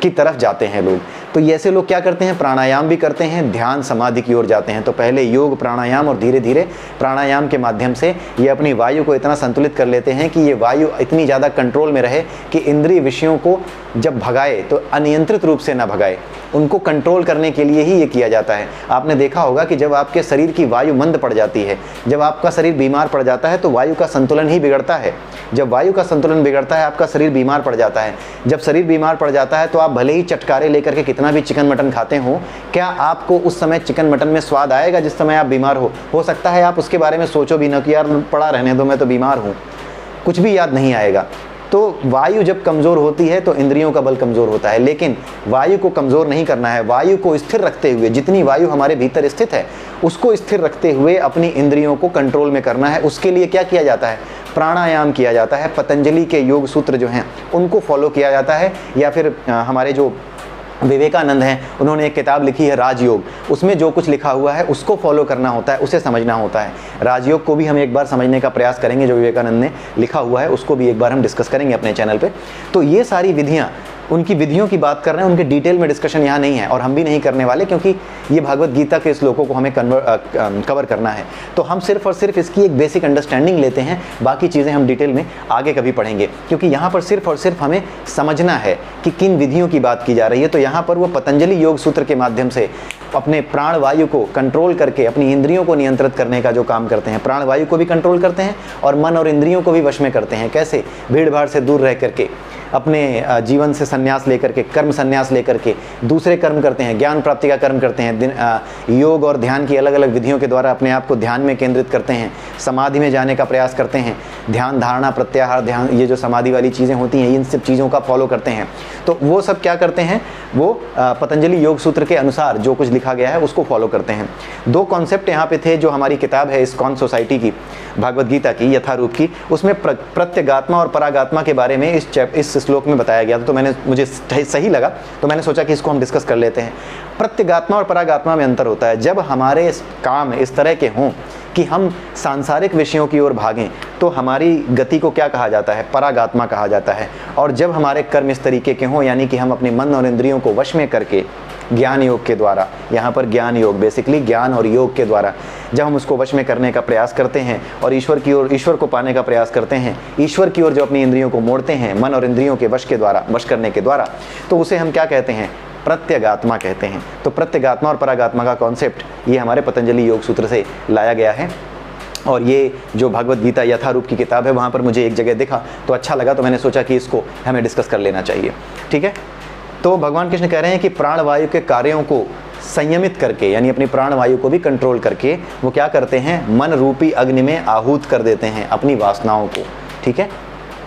की तरफ जाते हैं लोग। तो ये ऐसे लोग क्या करते हैं? प्राणायाम भी करते हैं, ध्यान समाधि की ओर जाते हैं। तो पहले योग, प्राणायाम और धीरे धीरे प्राणायाम के माध्यम से ये अपनी वायु को इतना संतुलित कर लेते हैं कि ये वायु इतनी ज़्यादा कंट्रोल में रहे कि इंद्रिय विषयों को जब भगाए तो अनियंत्रित रूप से ना भगाए। उनको कंट्रोल करने के लिए ही ये किया जाता है। आपने देखा होगा कि जब आपके शरीर की वायु मंद पड़ जाती है, जब आपका शरीर बीमार पड़ जाता है, तो वायु का संतुलन ही बिगड़ता है। जब वायु का संतुलन बिगड़ता है, आपका शरीर बीमार पड़ जाता है। जब शरीर बीमार पड़ जाता है तो आप भले ही चटकारे लेकर के कितना भी चिकन मटन खाते हो, क्या आपको उस समय चिकन मटन में स्वाद आएगा जिस समय आप बीमार हो सकता है आप उसके बारे में सोचो भी ना कि यार पड़ा रहने दो, मैं तो बीमार हूँ, कुछ भी याद नहीं आएगा। तो वायु जब कमज़ोर होती है तो इंद्रियों का बल कमज़ोर होता है। लेकिन वायु को कमज़ोर नहीं करना है, वायु को स्थिर रखते हुए, जितनी वायु हमारे भीतर स्थित है उसको स्थिर रखते हुए अपनी इंद्रियों को कंट्रोल में करना है। उसके लिए क्या किया जाता है? प्राणायाम किया जाता है। पतंजलि के योग सूत्र जो हैं उनको फॉलो किया जाता है, या फिर हमारे जो विवेकानंद हैं उन्होंने एक किताब लिखी है राजयोग, उसमें जो कुछ लिखा हुआ है उसको फॉलो करना होता है, उसे समझना होता है। राजयोग को भी हम एक बार समझने का प्रयास करेंगे, जो विवेकानंद ने लिखा हुआ है उसको भी एक बार हम डिस्कस करेंगे अपने चैनल पे। तो ये सारी विधियाँ, उनकी विधियों की बात कर रहे हैं, उनके डिटेल में डिस्कशन यहाँ नहीं है और हम भी नहीं करने वाले, क्योंकि ये भागवत गीता के श्लोकों को हमें कवर करना है। तो हम सिर्फ और सिर्फ इसकी एक बेसिक अंडरस्टैंडिंग लेते हैं, बाकी चीज़ें हम डिटेल में आगे कभी पढ़ेंगे, क्योंकि यहाँ पर सिर्फ और सिर्फ हमें समझना है कि किन विधियों की बात की जा रही है। तो यहाँ पर वो पतंजलि योग सूत्र के माध्यम से अपने प्राण वायु को कंट्रोल करके अपनी इंद्रियों को नियंत्रित करने का जो काम करते हैं, प्राण वायु को भी कंट्रोल करते हैं और मन और इंद्रियों को भी वश में करते हैं। कैसे? भीड़ भाड़ से दूर रह करके, अपने जीवन से संन्यास लेकर के, कर्म संन्यास लेकर के दूसरे कर्म करते हैं, ज्ञान प्राप्ति का कर्म करते हैं, योग और ध्यान की अलग अलग विधियों के द्वारा अपने आप को ध्यान में केंद्रित करते हैं, समाधि में जाने का प्रयास करते हैं, ध्यान धारणा प्रत्याहार ध्यान, ये जो समाधि वाली चीज़ें होती हैं, इन सब चीज़ों का फॉलो करते हैं। तो वो सब क्या करते हैं? वो पतंजलि योग सूत्र के अनुसार जो कुछ लिखा गया है उसको फॉलो करते हैं। दो कॉन्सेप्ट यहाँ पे थे जो हमारी किताब है इस्कॉन सोसाइटी की, भागवत गीता की यथारूप की, उसमें प्रत्यगात्मा और परागात्मा के बारे में इस श्लोक में बताया गया था। तो मुझे सही लगा, तो मैंने सोचा कि इसको हम डिस्कस कर लेते हैं। प्रत्यगात्मा और परागात्मा में अंतर होता है। जब हमारे काम इस तरह के हों कि हम सांसारिक विषयों की ओर भागें तो हमारी गति को क्या कहा जाता है? परागात्मा कहा जाता है। और जब हमारे कर्म इस तरीके के हों, यानी कि हम अपने मन और इंद्रियों को वश में करके ज्ञान योग के द्वारा, यहाँ पर ज्ञान योग बेसिकली ज्ञान और योग के द्वारा जब हम उसको वश में करने का प्रयास करते हैं और ईश्वर की ओर, ईश्वर को पाने का प्रयास करते हैं, ईश्वर की ओर जो अपनी इंद्रियों को मोड़ते हैं मन और इंद्रियों के वश के द्वारा, वश करने के द्वारा, तो उसे हम क्या कहते हैं? प्रत्यगात्मा कहते हैं। तो प्रत्यगात्मा और परागात्मा का कॉन्सेप्ट ये हमारे पतंजलि योग सूत्र से लाया गया है। और ये जो भगवत गीता यथारूप की किताब है, वहाँ पर मुझे एक जगह दिखा तो अच्छा लगा, तो मैंने सोचा कि इसको हमें डिस्कस कर लेना चाहिए। ठीक है, तो भगवान कृष्ण कह रहे हैं कि प्राण वायु के कार्यों को संयमित करके, यानी अपनी प्राण वायु को भी कंट्रोल करके, वो क्या करते हैं? मन रूपी अग्नि में आहूत कर देते हैं अपनी वासनाओं को। ठीक है,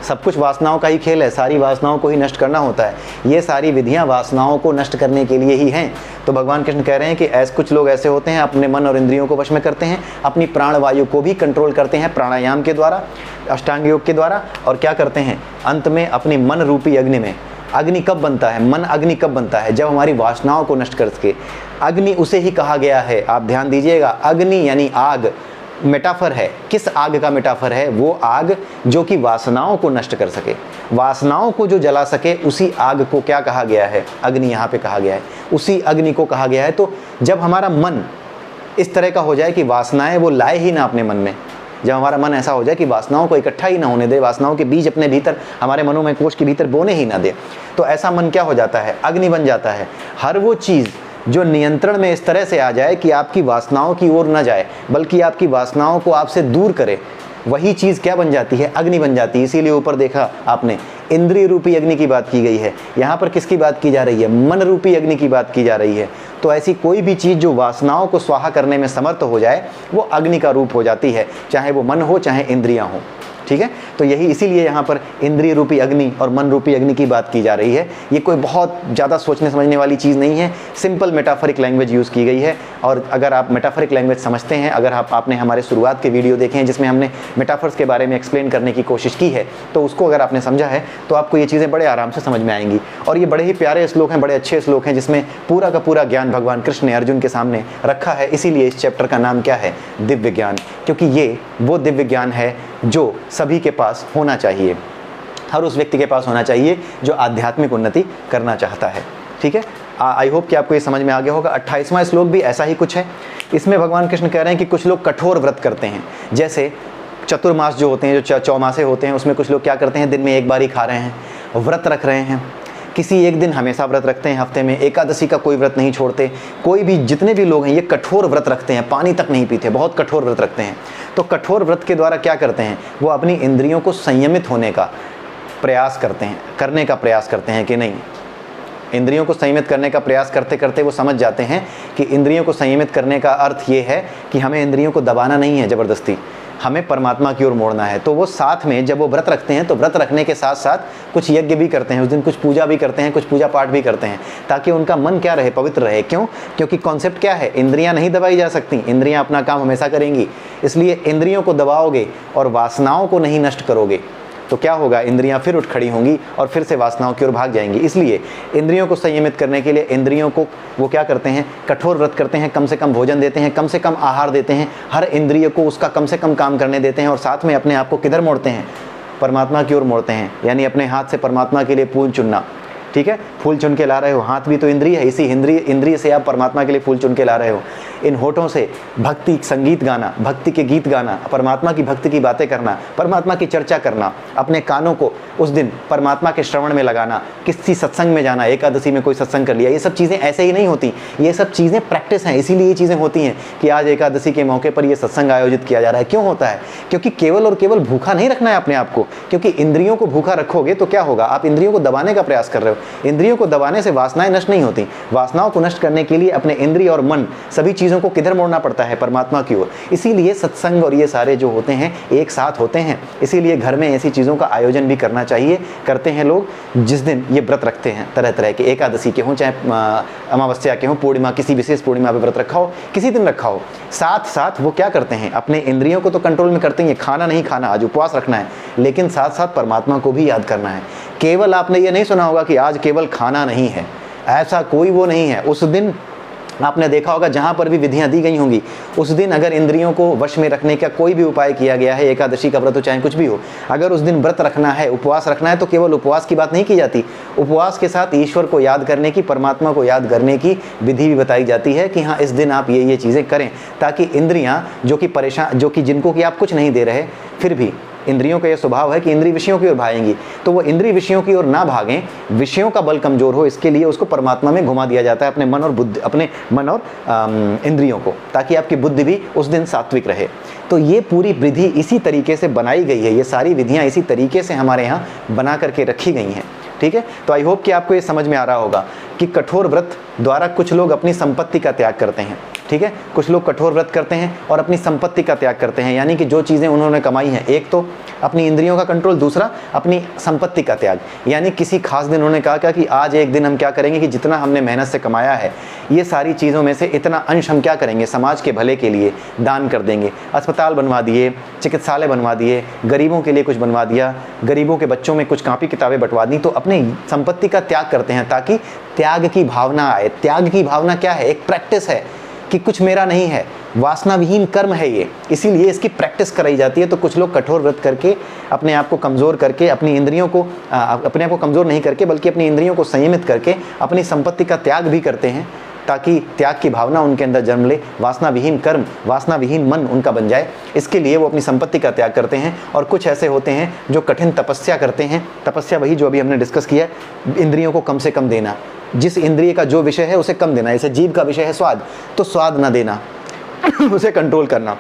सब कुछ वासनाओं का ही खेल है, सारी वासनाओं को ही नष्ट करना होता है। ये सारी विधियां वासनाओं को नष्ट करने के लिए ही हैं। तो भगवान कृष्ण कह रहे हैं कि कुछ लोग ऐसे होते हैं, अपने मन और इंद्रियों को वश में करते हैं, अपनी प्राण वायु को भी कंट्रोल करते हैं प्राणायाम के द्वारा, अष्टांग योग के द्वारा, और क्या करते हैं? अंत में अपनी मन रूपी अग्नि में, अग्नि कब बनता है? मन अग्नि कब बनता है? जब हमारी वासनाओं को नष्ट कर सके। अग्नि उसे ही कहा गया है, आप ध्यान दीजिएगा, अग्नि यानी आग मेटाफर है। किस आग का मेटाफर है? वो आग जो कि वासनाओं को नष्ट कर सके, वासनाओं को जो जला सके, उसी आग को क्या कहा गया है? अग्नि यहाँ पे कहा गया है, उसी अग्नि को कहा गया है। तो जब हमारा मन इस तरह का हो जाए कि वासनाएं वो लाए ही ना अपने मन में, जब हमारा मन ऐसा हो जाए कि वासनाओं को इकट्ठा ही ना होने दे, वासनाओं के बीज अपने भीतर, हमारे मनों में कोश के भीतर बोने ही ना दे, तो ऐसा मन क्या हो जाता है? अग्नि बन जाता है। हर वो चीज़ जो नियंत्रण में इस तरह से आ जाए कि आपकी वासनाओं की ओर न जाए, बल्कि आपकी वासनाओं को आपसे दूर करे, वही चीज़ क्या बन जाती है? अग्नि बन जाती है। इसीलिए ऊपर देखा आपने, इंद्रिय रूपी अग्नि की बात की गई है। यहाँ पर किसकी बात की जा रही है? मन रूपी अग्नि की बात की जा रही है। तो ऐसी कोई भी चीज़ जो वासनाओं को स्वाहा करने में समर्थ हो जाए, वो अग्नि का रूप हो जाती है, चाहे वो मन हो चाहे इंद्रियां हो। ठीक है, तो यही इसीलिए यहाँ पर इंद्रिय रूपी अग्नि और मन रूपी अग्नि की बात की जा रही है। ये कोई बहुत ज़्यादा सोचने समझने वाली चीज़ नहीं है, सिंपल मेटाफरिक लैंग्वेज यूज़ की गई है। और अगर आप मेटाफरिक लैंग्वेज समझते हैं, अगर आपने हमारे शुरुआत के वीडियो देखे हैं जिसमें हमने मेटाफर्स के बारे में एक्सप्लेन करने की कोशिश की है, तो उसको अगर आपने समझा है तो आपको ये चीज़ें बड़े आराम से समझ में आएंगी। और ये बड़े ही प्यारे श्लोक हैं, बड़े अच्छे श्लोक हैं, जिसमें पूरा का पूरा ज्ञान भगवान कृष्ण ने अर्जुन के सामने रखा है। इसीलिए इस चैप्टर का नाम क्या है? दिव्य ज्ञान, क्योंकि ये वो दिव्य ज्ञान है जो सभी के पास होना चाहिए, हर उस व्यक्ति के पास होना चाहिए जो आध्यात्मिक उन्नति करना चाहता है। ठीक है, आई होप कि आपको ये समझ में आ गया होगा। 28वां श्लोक भी ऐसा ही कुछ है। इसमें भगवान कृष्ण कह रहे हैं कि कुछ लोग कठोर व्रत करते हैं, जैसे चतुर्मास जो होते हैं, जो चौमासे होते हैं, उसमें कुछ लोग क्या करते हैं? दिन में एक बार ही खा रहे हैं, व्रत रख रहे हैं। किसी एक दिन हमेशा व्रत रखते हैं, हफ्ते में एकादशी का कोई व्रत नहीं छोड़ते। कोई भी, जितने भी लोग हैं ये कठोर व्रत रखते हैं, पानी तक नहीं पीते, बहुत कठोर व्रत रखते हैं। तो कठोर व्रत के द्वारा क्या करते हैं? वो अपनी इंद्रियों को संयमित होने का प्रयास करते हैं, करने का प्रयास करते हैं कि नहीं। इंद्रियों को संयमित करने का प्रयास करते करते वो समझ जाते हैं कि इंद्रियों को संयमित करने का अर्थ ये है कि हमें इंद्रियों को दबाना नहीं है ज़बरदस्ती, हमें परमात्मा की ओर मोड़ना है। तो वो साथ में जब वो व्रत रखते हैं तो व्रत रखने के साथ साथ कुछ यज्ञ भी करते हैं, उस दिन कुछ पूजा भी करते हैं, कुछ पूजा पाठ भी करते हैं, ताकि उनका मन क्या रहे? पवित्र रहे। क्यों? क्योंकि कॉन्सेप्ट क्या है? इंद्रियां नहीं दबाई जा सकती, इंद्रियां अपना काम हमेशा करेंगी। इसलिए इंद्रियों को दबाओगे और वासनाओं को नहीं नष्ट करोगे तो क्या होगा? इंद्रियां फिर उठ खड़ी होंगी और फिर से वासनाओं की ओर भाग जाएंगी। इसलिए इंद्रियों को संयमित करने के लिए इंद्रियों को वो क्या करते हैं? कठोर व्रत करते हैं, कम से कम भोजन देते हैं, कम से कम आहार देते हैं, हर इंद्रिय को उसका कम से कम काम करने देते हैं, और साथ में अपने आप को किधर मोड़ते हैं? परमात्मा की ओर मोड़ते हैं। यानी अपने हाथ से परमात्मा के लिए फूल चुनना, ठीक है, फूल चुन के ला रहे हो, हाथ भी तो इंद्रिय है, इसी इंद्रिय से आप परमात्मा के लिए फूल चुन के ला रहे हो। इन होठों से भक्ति संगीत गाना, भक्ति के गीत गाना, परमात्मा की भक्ति की बातें करना, परमात्मा की चर्चा करना, अपने कानों को उस दिन परमात्मा के श्रवण में लगाना, किसी सत्संग में जाना, एकादशी में कोई सत्संग कर लिया, ये सब चीज़ें ऐसे ही नहीं होती, ये सब चीज़ें प्रैक्टिस हैं। इसीलिए ये चीज़ें होती हैं कि आज एकादशी के मौके पर ये सत्संग आयोजित किया जा रहा है। क्यों होता है? क्योंकि केवल और केवल भूखा नहीं रखना है अपने आप को, क्योंकि इंद्रियों को भूखा रखोगे तो क्या होगा, आप इंद्रियों को दबाने का प्रयास कर रहे हो। इंद्रियों को दबाने से वासनाएं नष्ट नहीं होती। वासनाओं को नष्ट करने के लिए अपने इंद्रिय और मन सभी चीज़ों को किधर मोड़ना पड़ता है? परमात्मा की ओर। इसीलिए सत्संग और ये सारे जो होते हैं एक साथ होते हैं। इसीलिए घर में ऐसी चीज़ों का आयोजन भी करना चाहिए। करते हैं लोग जिस दिन ये व्रत रखते हैं, तरह तरह के, एकादशी के हों चाहे अमावस्या के हों, पूर्णिमा, किसी विशेष पूर्णिमा पे व्रत रखा हो, किसी दिन रखा हो, साथ साथ वो क्या करते हैं, अपने इंद्रियों को तो कंट्रोल में करते हैं, खाना नहीं खाना, आज उपवास रखना है, लेकिन साथ साथ परमात्मा को भी याद करना है। केवल आपने ये नहीं सुना होगा कि आज केवल खाना नहीं है, ऐसा कोई वो नहीं है। उस दिन आपने देखा होगा जहाँ पर भी विधियाँ दी गई होंगी, उस दिन अगर इंद्रियों को वश में रखने का कोई भी उपाय किया गया है, एकादशी का व्रत हो चाहे कुछ भी हो, अगर उस दिन व्रत रखना है, उपवास रखना है, तो केवल उपवास की बात नहीं की जाती, उपवास के साथ ईश्वर को याद करने की, परमात्मा को याद करने की विधि भी बताई जाती है कि हाँ इस दिन आप ये चीज़ें करें, ताकि इंद्रियाँ जो कि परेशान, जो कि जिनको कि आप कुछ नहीं दे रहे, फिर भी इंद्रियों का यह स्वभाव है कि इंद्रिय विषयों की ओर भागेंगी, तो वो इंद्रिय विषयों की ओर ना भागें, विषयों का बल कमजोर हो, इसके लिए उसको परमात्मा में घुमा दिया जाता है, अपने मन और बुद्धि, अपने मन और इंद्रियों को, ताकि आपकी बुद्धि भी उस दिन सात्विक रहे। तो ये पूरी विधि इसी तरीके से बनाई गई है, ये सारी विधियाँ इसी तरीके से हमारे यहाँ बना करके रखी गई हैं। ठीक है, तो आई होप कि आपको ये समझ में आ रहा होगा कि कठोर व्रत द्वारा कुछ लोग अपनी संपत्ति का त्याग करते हैं। ठीक है, कुछ लोग कठोर व्रत करते हैं और अपनी संपत्ति का त्याग करते हैं, यानी कि जो चीज़ें उन्होंने कमाई हैं, एक तो अपनी इंद्रियों का कंट्रोल, दूसरा अपनी संपत्ति का त्याग। यानी किसी खास दिन उन्होंने कहा कि आज एक दिन हम क्या करेंगे कि जितना हमने मेहनत से कमाया है, ये सारी चीज़ों में से इतना अंश हम क्या करेंगे, समाज के भले के लिए दान कर देंगे। अस्पताल बनवा दिए, चिकित्सालय बनवा दिए, गरीबों के लिए कुछ बनवा दिया, गरीबों के बच्चों में कुछ कापी किताबें बंटवा दी, तो अपनी संपत्ति का त्याग करते हैं ताकि त्याग की भावना आए। त्याग की भावना क्या है? एक प्रैक्टिस है कि कुछ मेरा नहीं है, वासना विहीन कर्म है ये, इसीलिए इसकी प्रैक्टिस कराई जाती है। तो कुछ लोग कठोर व्रत करके अपने आप को कमज़ोर करके, अपनी इंद्रियों को अपने आप को कमज़ोर नहीं करके बल्कि अपनी इंद्रियों को संयमित करके अपनी संपत्ति का त्याग भी करते हैं, ताकि त्याग की भावना उनके अंदर जन्म ले, वासना विहीन कर्म, वासना विहीन मन उनका बन जाए। इसके लिए वो अपनी संपत्ति का त्याग करते हैं। और कुछ ऐसे होते हैं जो कठिन तपस्या करते हैं। तपस्या वही जो अभी हमने डिस्कस किया है, इंद्रियों को कम से कम देना, जिस इंद्रिय का जो विषय है उसे कम देना। जैसे जीभ का विषय है स्वाद, तो स्वाद ना देना उसे कंट्रोल करना।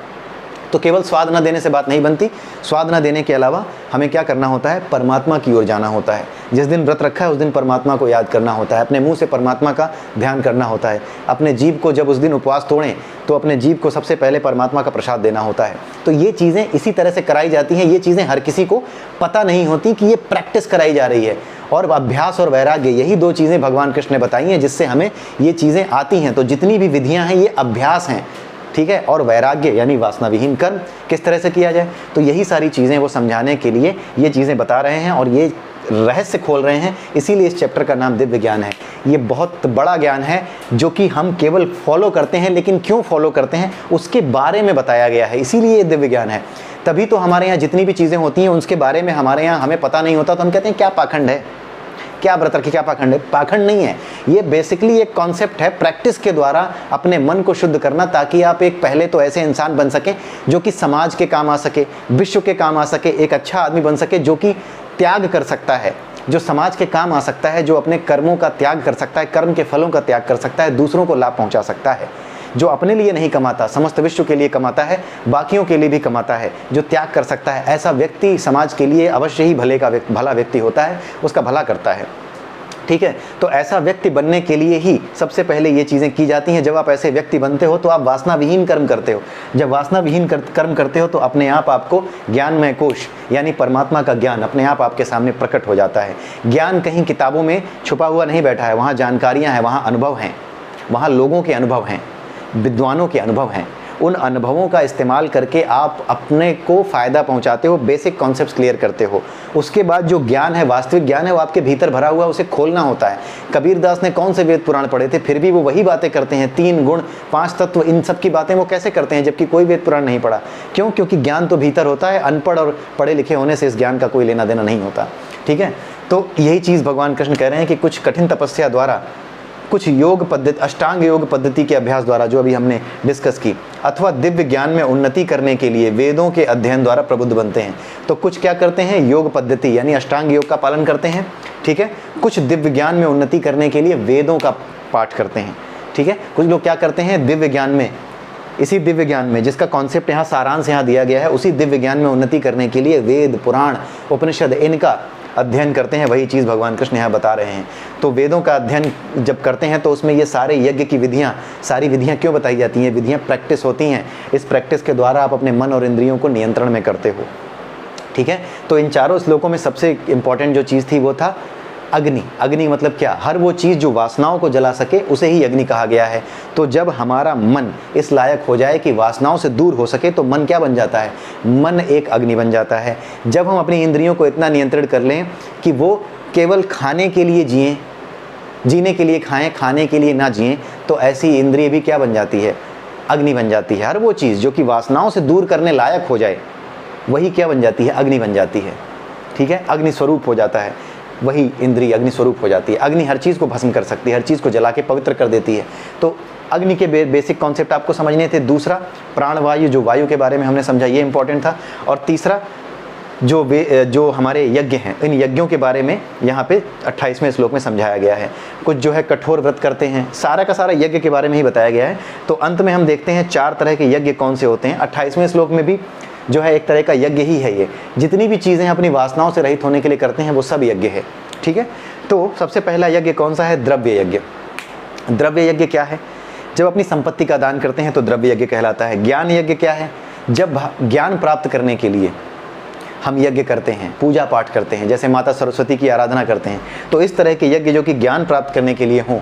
तो केवल स्वाद न देने से बात नहीं बनती, स्वाद न देने के अलावा हमें क्या करना होता है, परमात्मा की ओर जाना होता है। जिस दिन व्रत रखा है उस दिन परमात्मा को याद करना होता है, अपने मुंह से परमात्मा का ध्यान करना होता है। अपने जीभ को जब उस दिन उपवास तोड़ें तो अपने जीभ को सबसे पहले परमात्मा का प्रसाद देना होता है। तो ये चीज़ें इसी तरह से कराई जाती हैं। ये चीज़ें हर किसी को पता नहीं होती कि ये प्रैक्टिस कराई जा रही है। और अभ्यास और वैराग्य, यही दो चीज़ें भगवान कृष्ण ने बताई हैं जिससे हमें ये चीज़ें आती हैं। तो जितनी भी विधियाँ हैं ये अभ्यास हैं, ठीक है। और वैराग्य यानी वासना विहीन कर्म किस तरह से किया जाए, तो यही सारी चीज़ें वो समझाने के लिए ये चीज़ें बता रहे हैं और ये रहस्य खोल रहे हैं। इसीलिए इस चैप्टर का नाम दिव्य ज्ञान है। ये बहुत बड़ा ज्ञान है जो कि हम केवल फॉलो करते हैं, लेकिन क्यों फॉलो करते हैं उसके बारे में बताया गया है, इसीलिए ये दिव्य ज्ञान है। तभी तो हमारे यहाँ जितनी भी चीज़ें होती हैं उसके बारे में हमारे यहाँ हमें पता नहीं होता, तो हम कहते हैं क्या पाखंड है, क्या व्रत रखी, क्या पाखंड है। पाखंड नहीं है, ये बेसिकली एक कॉन्सेप्ट है प्रैक्टिस के द्वारा अपने मन को शुद्ध करना, ताकि आप एक पहले तो ऐसे इंसान बन सके जो कि समाज के काम आ सके, विश्व के काम आ सके, एक अच्छा आदमी बन सके जो कि त्याग कर सकता है, जो समाज के काम आ सकता है, जो अपने कर्मों का त्याग कर सकता है, कर्म के फलों का त्याग कर सकता है, दूसरों को लाभ पहुंचा सकता है, जो अपने लिए नहीं कमाता, समस्त विश्व के लिए कमाता है, बाकियों के लिए भी कमाता है, जो त्याग कर सकता है। ऐसा व्यक्ति समाज के लिए अवश्य ही भला व्यक्ति होता है, उसका भला करता है, ठीक है। तो ऐसा व्यक्ति बनने के लिए ही सबसे पहले ये चीज़ें की जाती हैं। जब आप ऐसे व्यक्ति बनते हो तो आप वासना विहीन कर्म करते हो। जब वासना विहीन कर्म करते हो तो अपने आप आपको ज्ञानमय कोश यानी परमात्मा का ज्ञान अपने आप आपके सामने प्रकट हो जाता है। ज्ञान कहीं किताबों में छुपा हुआ नहीं बैठा है, वहाँ जानकारियाँ हैं, वहाँ अनुभव हैं, वहाँ लोगों के अनुभव हैं, विद्वानों के अनुभव हैं। उन अनुभवों का इस्तेमाल करके आप अपने को फ़ायदा पहुंचाते हो, बेसिक कॉन्सेप्ट्स क्लियर करते हो। उसके बाद जो ज्ञान है, वास्तविक ज्ञान है, वो आपके भीतर भरा हुआ, उसे खोलना होता है। कबीरदास ने कौन से वेद पुराण पढ़े थे, फिर भी वो वही बातें करते हैं। 3 गुण 5 तत्व, इन सब की बातें वो कैसे करते हैं जबकि कोई वेद पुराण नहीं पढ़ा? क्यों? क्योंकि ज्ञान तो भीतर होता है। अनपढ़ और पढ़े लिखे होने से इस ज्ञान का कोई लेना देना नहीं होता, ठीक है। तो यही चीज़ भगवान कृष्ण कह रहे हैं कि कुछ कठिन तपस्या द्वारा, कुछ योग पद्धति, अष्टांग योग पद्धति के अभ्यास द्वारा जो अभी हमने डिस्कस की, अथवा दिव्य ज्ञान में उन्नति करने के लिए वेदों के अध्ययन द्वारा प्रबुद्ध बनते हैं। तो कुछ क्या करते हैं, योग पद्धति यानी अष्टांग योग का पालन करते हैं, ठीक है। कुछ दिव्य ज्ञान में उन्नति करने के लिए वेदों का पाठ करते हैं, ठीक है। कुछ लोग क्या करते हैं, दिव्य ज्ञान में, इसी दिव्य ज्ञान में जिसका कॉन्सेप्ट यहाँ सारांश यहाँ दिया गया है, उसी दिव्य ज्ञान में उन्नति करने के लिए वेद, पुराण, उपनिषद इनका अध्ययन करते हैं। वही चीज़ भगवान कृष्ण यहाँ बता रहे हैं। तो वेदों का अध्ययन जब करते हैं तो उसमें ये सारे यज्ञ की विधियाँ, सारी विधियाँ क्यों बताई जाती हैं, विधियाँ प्रैक्टिस होती हैं। इस प्रैक्टिस के द्वारा आप अपने मन और इंद्रियों को नियंत्रण में करते हो, ठीक है। तो इन चारों श्लोकों में सबसे इंपॉर्टेंट जो चीज़ थी वो था अग्नि। अग्नि मतलब क्या, हर वो चीज़ जो वासनाओं को जला सके उसे ही अग्नि कहा गया है। तो जब हमारा मन इस लायक हो जाए कि वासनाओं से दूर हो सके तो मन क्या बन जाता है, मन एक अग्नि बन जाता है। जब हम अपनी इंद्रियों को इतना नियंत्रित कर लें कि वो केवल खाने के लिए जिएं, जीने के लिए खाएं, खाने के लिए ना जिएं, तो ऐसी इंद्रिय भी क्या बन जाती है, अग्नि बन जाती है। हर वो चीज़ जो कि वासनाओं से दूर करने लायक हो जाए वही क्या बन जाती है, अग्नि बन जाती है, ठीक है। अग्नि स्वरूप हो जाता है, वही इंद्रिय अग्नि स्वरूप हो जाती है। अग्नि हर चीज़ को भस्म कर सकती है, हर चीज़ को जला के पवित्र कर देती है। तो अग्नि के बेसिक कॉन्सेप्ट आपको समझने थे। दूसरा प्राणवायु, जो वायु के बारे में हमने समझा, ये इंपॉर्टेंट था। और तीसरा जो हमारे यज्ञ हैं, इन यज्ञों के बारे में यहाँ पे 28वें श्लोक में समझाया गया है। कुछ जो है कठोर व्रत करते हैं, सारा का सारा यज्ञ के बारे में ही बताया गया है। तो अंत में हम देखते हैं 4 तरह के यज्ञ कौन से होते हैं। 28वें श्लोक में भी जो है एक तरह का यज्ञ ही है। ये जितनी भी चीज़ें अपनी वासनाओं से रहित होने के लिए करते हैं वो सब यज्ञ है, ठीक है। तो सबसे पहला यज्ञ कौन सा है, द्रव्य यज्ञ। द्रव्य यज्ञ क्या है, जब अपनी संपत्ति का दान करते हैं तो द्रव्य यज्ञ कहलाता है। ज्ञान यज्ञ क्या है, जब ज्ञान प्राप्त करने के लिए हम यज्ञ करते हैं, पूजा पाठ करते हैं, जैसे माता सरस्वती की आराधना करते हैं। तो इस तरह के यज्ञ जो कि ज्ञान प्राप्त करने के लिए हों,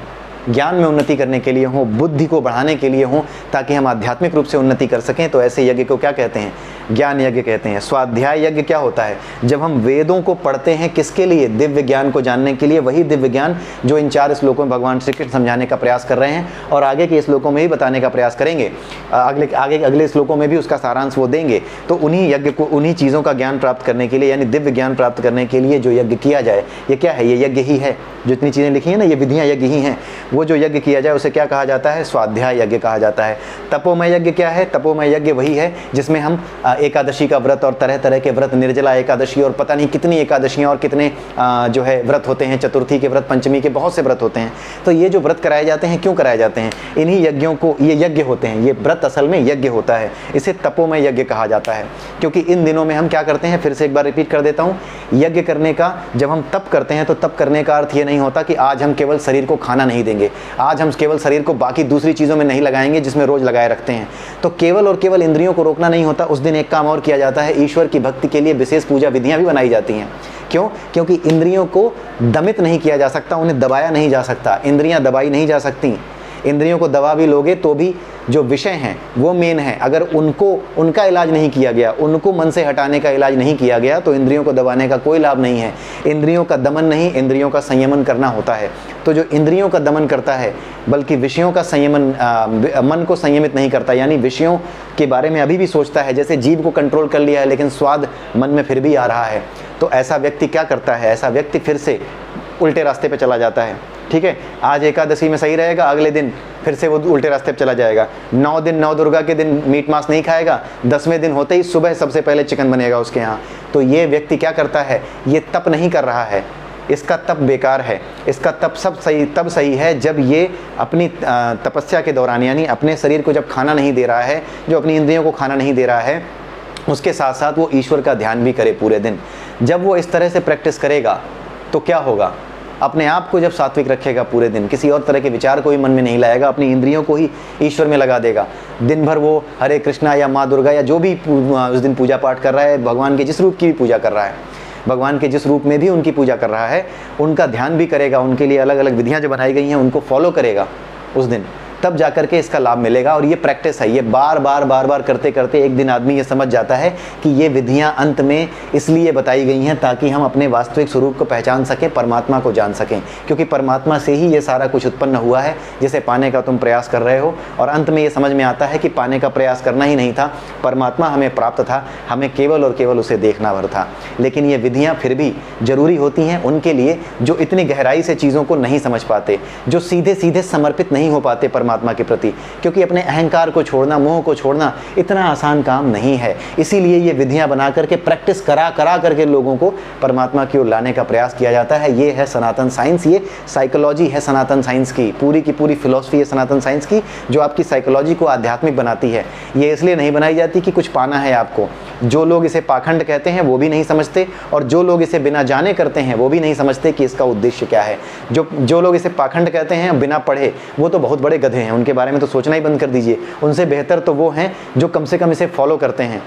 ज्ञान में उन्नति करने के लिए हो, बुद्धि को बढ़ाने के लिए हो, ताकि हम आध्यात्मिक रूप से उन्नति कर सकें, तो ऐसे यज्ञ को क्या कहते हैं, ज्ञान यज्ञ कहते हैं। स्वाध्याय यज्ञ क्या होता है, जब हम वेदों को पढ़ते हैं, किसके लिए, दिव्य ज्ञान को जानने के लिए। वही दिव्य ज्ञान जो इन 4 श्लोकों में भगवान श्री कृष्ण समझाने का प्रयास कर रहे हैं और आगे के श्लोकों में भी बताने का प्रयास करेंगे। अगले श्लोकों में भी उसका सारांश वो देंगे। तो उन्हीं यज्ञ को, उन्हीं चीज़ों का ज्ञान प्राप्त करने के लिए, यानी दिव्य ज्ञान प्राप्त करने के लिए जो यज्ञ किया जाए, ये क्या है, ये यज्ञ ही है। जितनी चीज़ें लिखी हैं ना, ये विधियाँ यज्ञ ही हैं। वो जो यज्ञ किया जाए उसे क्या कहा जाता है, स्वाध्याय यज्ञ कहा जाता है। तपोमय यज्ञ क्या है, तपोमय यज्ञ वही है जिसमें हम एकादशी का व्रत और तरह तरह के व्रत, निर्जला एकादशी और पता नहीं कितनी एकादशियाँ और कितने जो है व्रत होते हैं, चतुर्थी के व्रत, पंचमी के बहुत से व्रत होते हैं। तो ये जो व्रत कराए जाते हैं, क्यों कराए जाते हैं, इन्हीं यज्ञों को, ये यज्ञ होते हैं, ये व्रत असल में यज्ञ होता है। इसे तपोमय यज्ञ कहा जाता है, क्योंकि इन दिनों में हम क्या करते हैं, फिर से एक बार रिपीट कर देता हूँ, यज्ञ करने का, जब हम तप करते हैं तो तप करने का अर्थ ये नहीं होता कि आज हम केवल शरीर को खाना नहीं देंगे, आज हम केवल शरीर को बाकी दूसरी चीज़ों में नहीं लगाएंगे जिसमें रोज लगाए रखते हैं। तो केवल और केवल इंद्रियों को रोकना नहीं होता, उस दिन एक काम और किया जाता है, ईश्वर की भक्ति के लिए विशेष पूजा विधियां भी बनाई जाती हैं। क्यों, क्योंकि इंद्रियों को दमित नहीं किया जा सकता, उन्हें दबाया नहीं जा सकता, इंद्रियां दबाई नहीं जा सकती। इंद्रियों को दबा भी लोगे तो भी जो विषय हैं वो मेन है, अगर उनका इलाज नहीं किया गया, उनको मन से हटाने का इलाज नहीं किया गया, तो इंद्रियों को दबाने का कोई लाभ नहीं है। इंद्रियों का दमन नहीं, इंद्रियों का संयमन करना होता है। तो जो इंद्रियों का दमन करता है, बल्कि विषयों का संयमन, मन को संयमित नहीं करता, यानी विषयों के बारे में अभी भी सोचता है, जैसे जीभ को कंट्रोल कर लिया है लेकिन स्वाद मन में फिर भी आ रहा है, तो ऐसा व्यक्ति क्या करता है, ऐसा व्यक्ति फिर से उल्टे रास्ते पे चला जाता है। ठीक है, आज एकादशी में सही रहेगा, अगले दिन फिर से वो उल्टे रास्ते पे चला जाएगा। 9 दिन, 9 दुर्गा के दिन मीट मांस नहीं खाएगा, 10वें दिन होते ही सुबह सबसे पहले चिकन बनेगा उसके यहाँ। तो ये व्यक्ति क्या करता है, ये तप नहीं कर रहा है, इसका तप बेकार है। इसका तप तब सही है जब ये अपनी तपस्या के दौरान, यानी अपने शरीर को जब खाना नहीं दे रहा है, जो अपनी इंद्रियों को खाना नहीं दे रहा है, उसके साथ साथ वो ईश्वर का ध्यान भी करे पूरे दिन। जब वो इस तरह से प्रैक्टिस करेगा तो क्या होगा, अपने आप को जब सात्विक रखेगा पूरे दिन, किसी और तरह के विचार को ही मन में नहीं लाएगा, अपनी इंद्रियों को ही ईश्वर में लगा देगा। दिन भर वो हरे कृष्णा या माँ दुर्गा या जो भी उस दिन पूजा पाठ कर रहा है, भगवान के जिस रूप की भी पूजा कर रहा है, भगवान के जिस रूप में भी उनकी पूजा कर रहा है, उनका ध्यान भी करेगा, उनके लिए अलग अलग विधियाँ जो बनाई गई हैं उनको फॉलो करेगा उस दिन, तब जा करके इसका लाभ मिलेगा। और ये प्रैक्टिस है, ये बार बार करते करते एक दिन आदमी ये समझ जाता है कि ये विधियां अंत में इसलिए बताई गई हैं ताकि हम अपने वास्तविक स्वरूप को पहचान सकें, परमात्मा को जान सकें, क्योंकि परमात्मा से ही ये सारा कुछ उत्पन्न हुआ है जिसे पाने का तुम प्रयास कर रहे हो। और अंत में ये समझ में आता है कि पाने का प्रयास करना ही नहीं था, परमात्मा हमें प्राप्त था, हमें केवल और केवल उसे देखना भर था। लेकिन ये विधियां फिर भी जरूरी होती हैं उनके लिए जो इतनी गहराई से चीज़ों को नहीं समझ पाते, जो सीधे सीधे समर्पित नहीं हो पाते परमात्मा के प्रति, क्योंकि अपने अहंकार को छोड़ना, मोह को छोड़ना इतना आसान काम नहीं है। इसीलिए ये विधियां बना करके, प्रैक्टिस करा करके लोगों को परमात्मा की ओर लाने का प्रयास किया जाता है। ये है सनातन साइंस, ये साइकोलॉजी है सनातन साइंस की, पूरी की पूरी फिलॉसफी है सनातन साइंस की, जो आपकी साइकोलॉजी को आध्यात्मिक बनाती है। ये इसलिए नहीं बनाई जाती कि कुछ पाना है आपको। जो लोग इसे पाखंड कहते हैं वो भी नहीं समझते, और जो लोग इसे बिना जाने करते हैं वो भी नहीं समझते कि इसका उद्देश्य क्या है। जो लोग इसे पाखंड कहते हैं बिना पढ़े, वो तो बहुत बड़े गधे हैं, उनके बारे में तो सोचना ही बंद कर दीजिए। उनसे बेहतर तो वो हैं जो कम से कम इसे फॉलो करते हैं।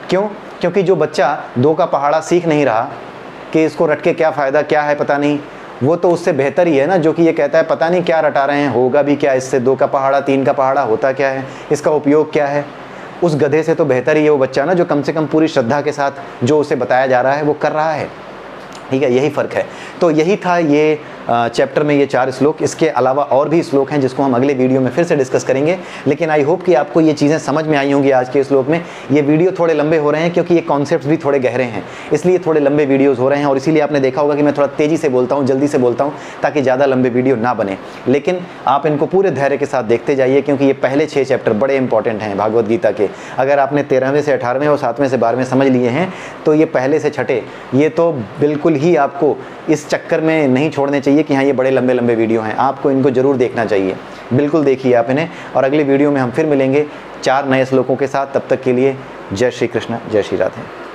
क्यों? क्योंकि जो बच्चा दो का पहाड़ा सीख नहीं रहा कि इसको रट के क्या फ़ायदा, क्या है पता नहीं, वो तो उससे बेहतर ही है ना जो कि ये कहता है पता नहीं क्या रटा रहे हैं, होगा भी क्या इससे, 2 का पहाड़ा 3 का पहाड़ा होता क्या है, इसका उपयोग क्या है। उस गधे से तो बेहतर ही है वो बच्चा ना जो कम से कम पूरी श्रद्धा के साथ जो उसे बताया जा रहा है वो कर रहा है। ठीक है, यही फ़र्क है। तो यही था ये चैप्टर में ये 4 श्लोक। इसके अलावा और भी श्लोक हैं जिसको हम अगले वीडियो में फिर से डिस्कस करेंगे। लेकिन आई होप कि आपको ये चीज़ें समझ में आई होंगी आज के श्लोक में। ये वीडियो थोड़े लंबे हो रहे हैं क्योंकि ये कॉन्सेप्ट्स भी थोड़े गहरे हैं, इसलिए थोड़े लंबे वीडियोज़ हो रहे हैं। और इसीलिए आपने देखा होगा कि मैं थोड़ा तेज़ी से बोलता हूँ, जल्दी से बोलता हूँ, ताकि ज़्यादा लंबे वीडियो ना बने। लेकिन आप इनको पूरे धैर्य के साथ देखते जाइए, क्योंकि ये पहले 6 चैप्टर बड़े इंपॉर्टेंट हैं भागवत गीता के। अगर आपने 13वें से 18वें और 7वें से 12वें समझ लिए हैं तो ये पहले से छठे, ये तो बिल्कुल ही आपको इस चक्कर में नहीं छोड़ने चाहिए कि हाँ ये बड़े लंबे लंबे वीडियो हैं। आपको इनको जरूर देखना चाहिए, बिल्कुल देखिए आप इन्हें। और अगले वीडियो में हम फिर मिलेंगे 4 नए श्लोकों के साथ। तब तक के लिए जय श्री कृष्ण, जय श्री राधे।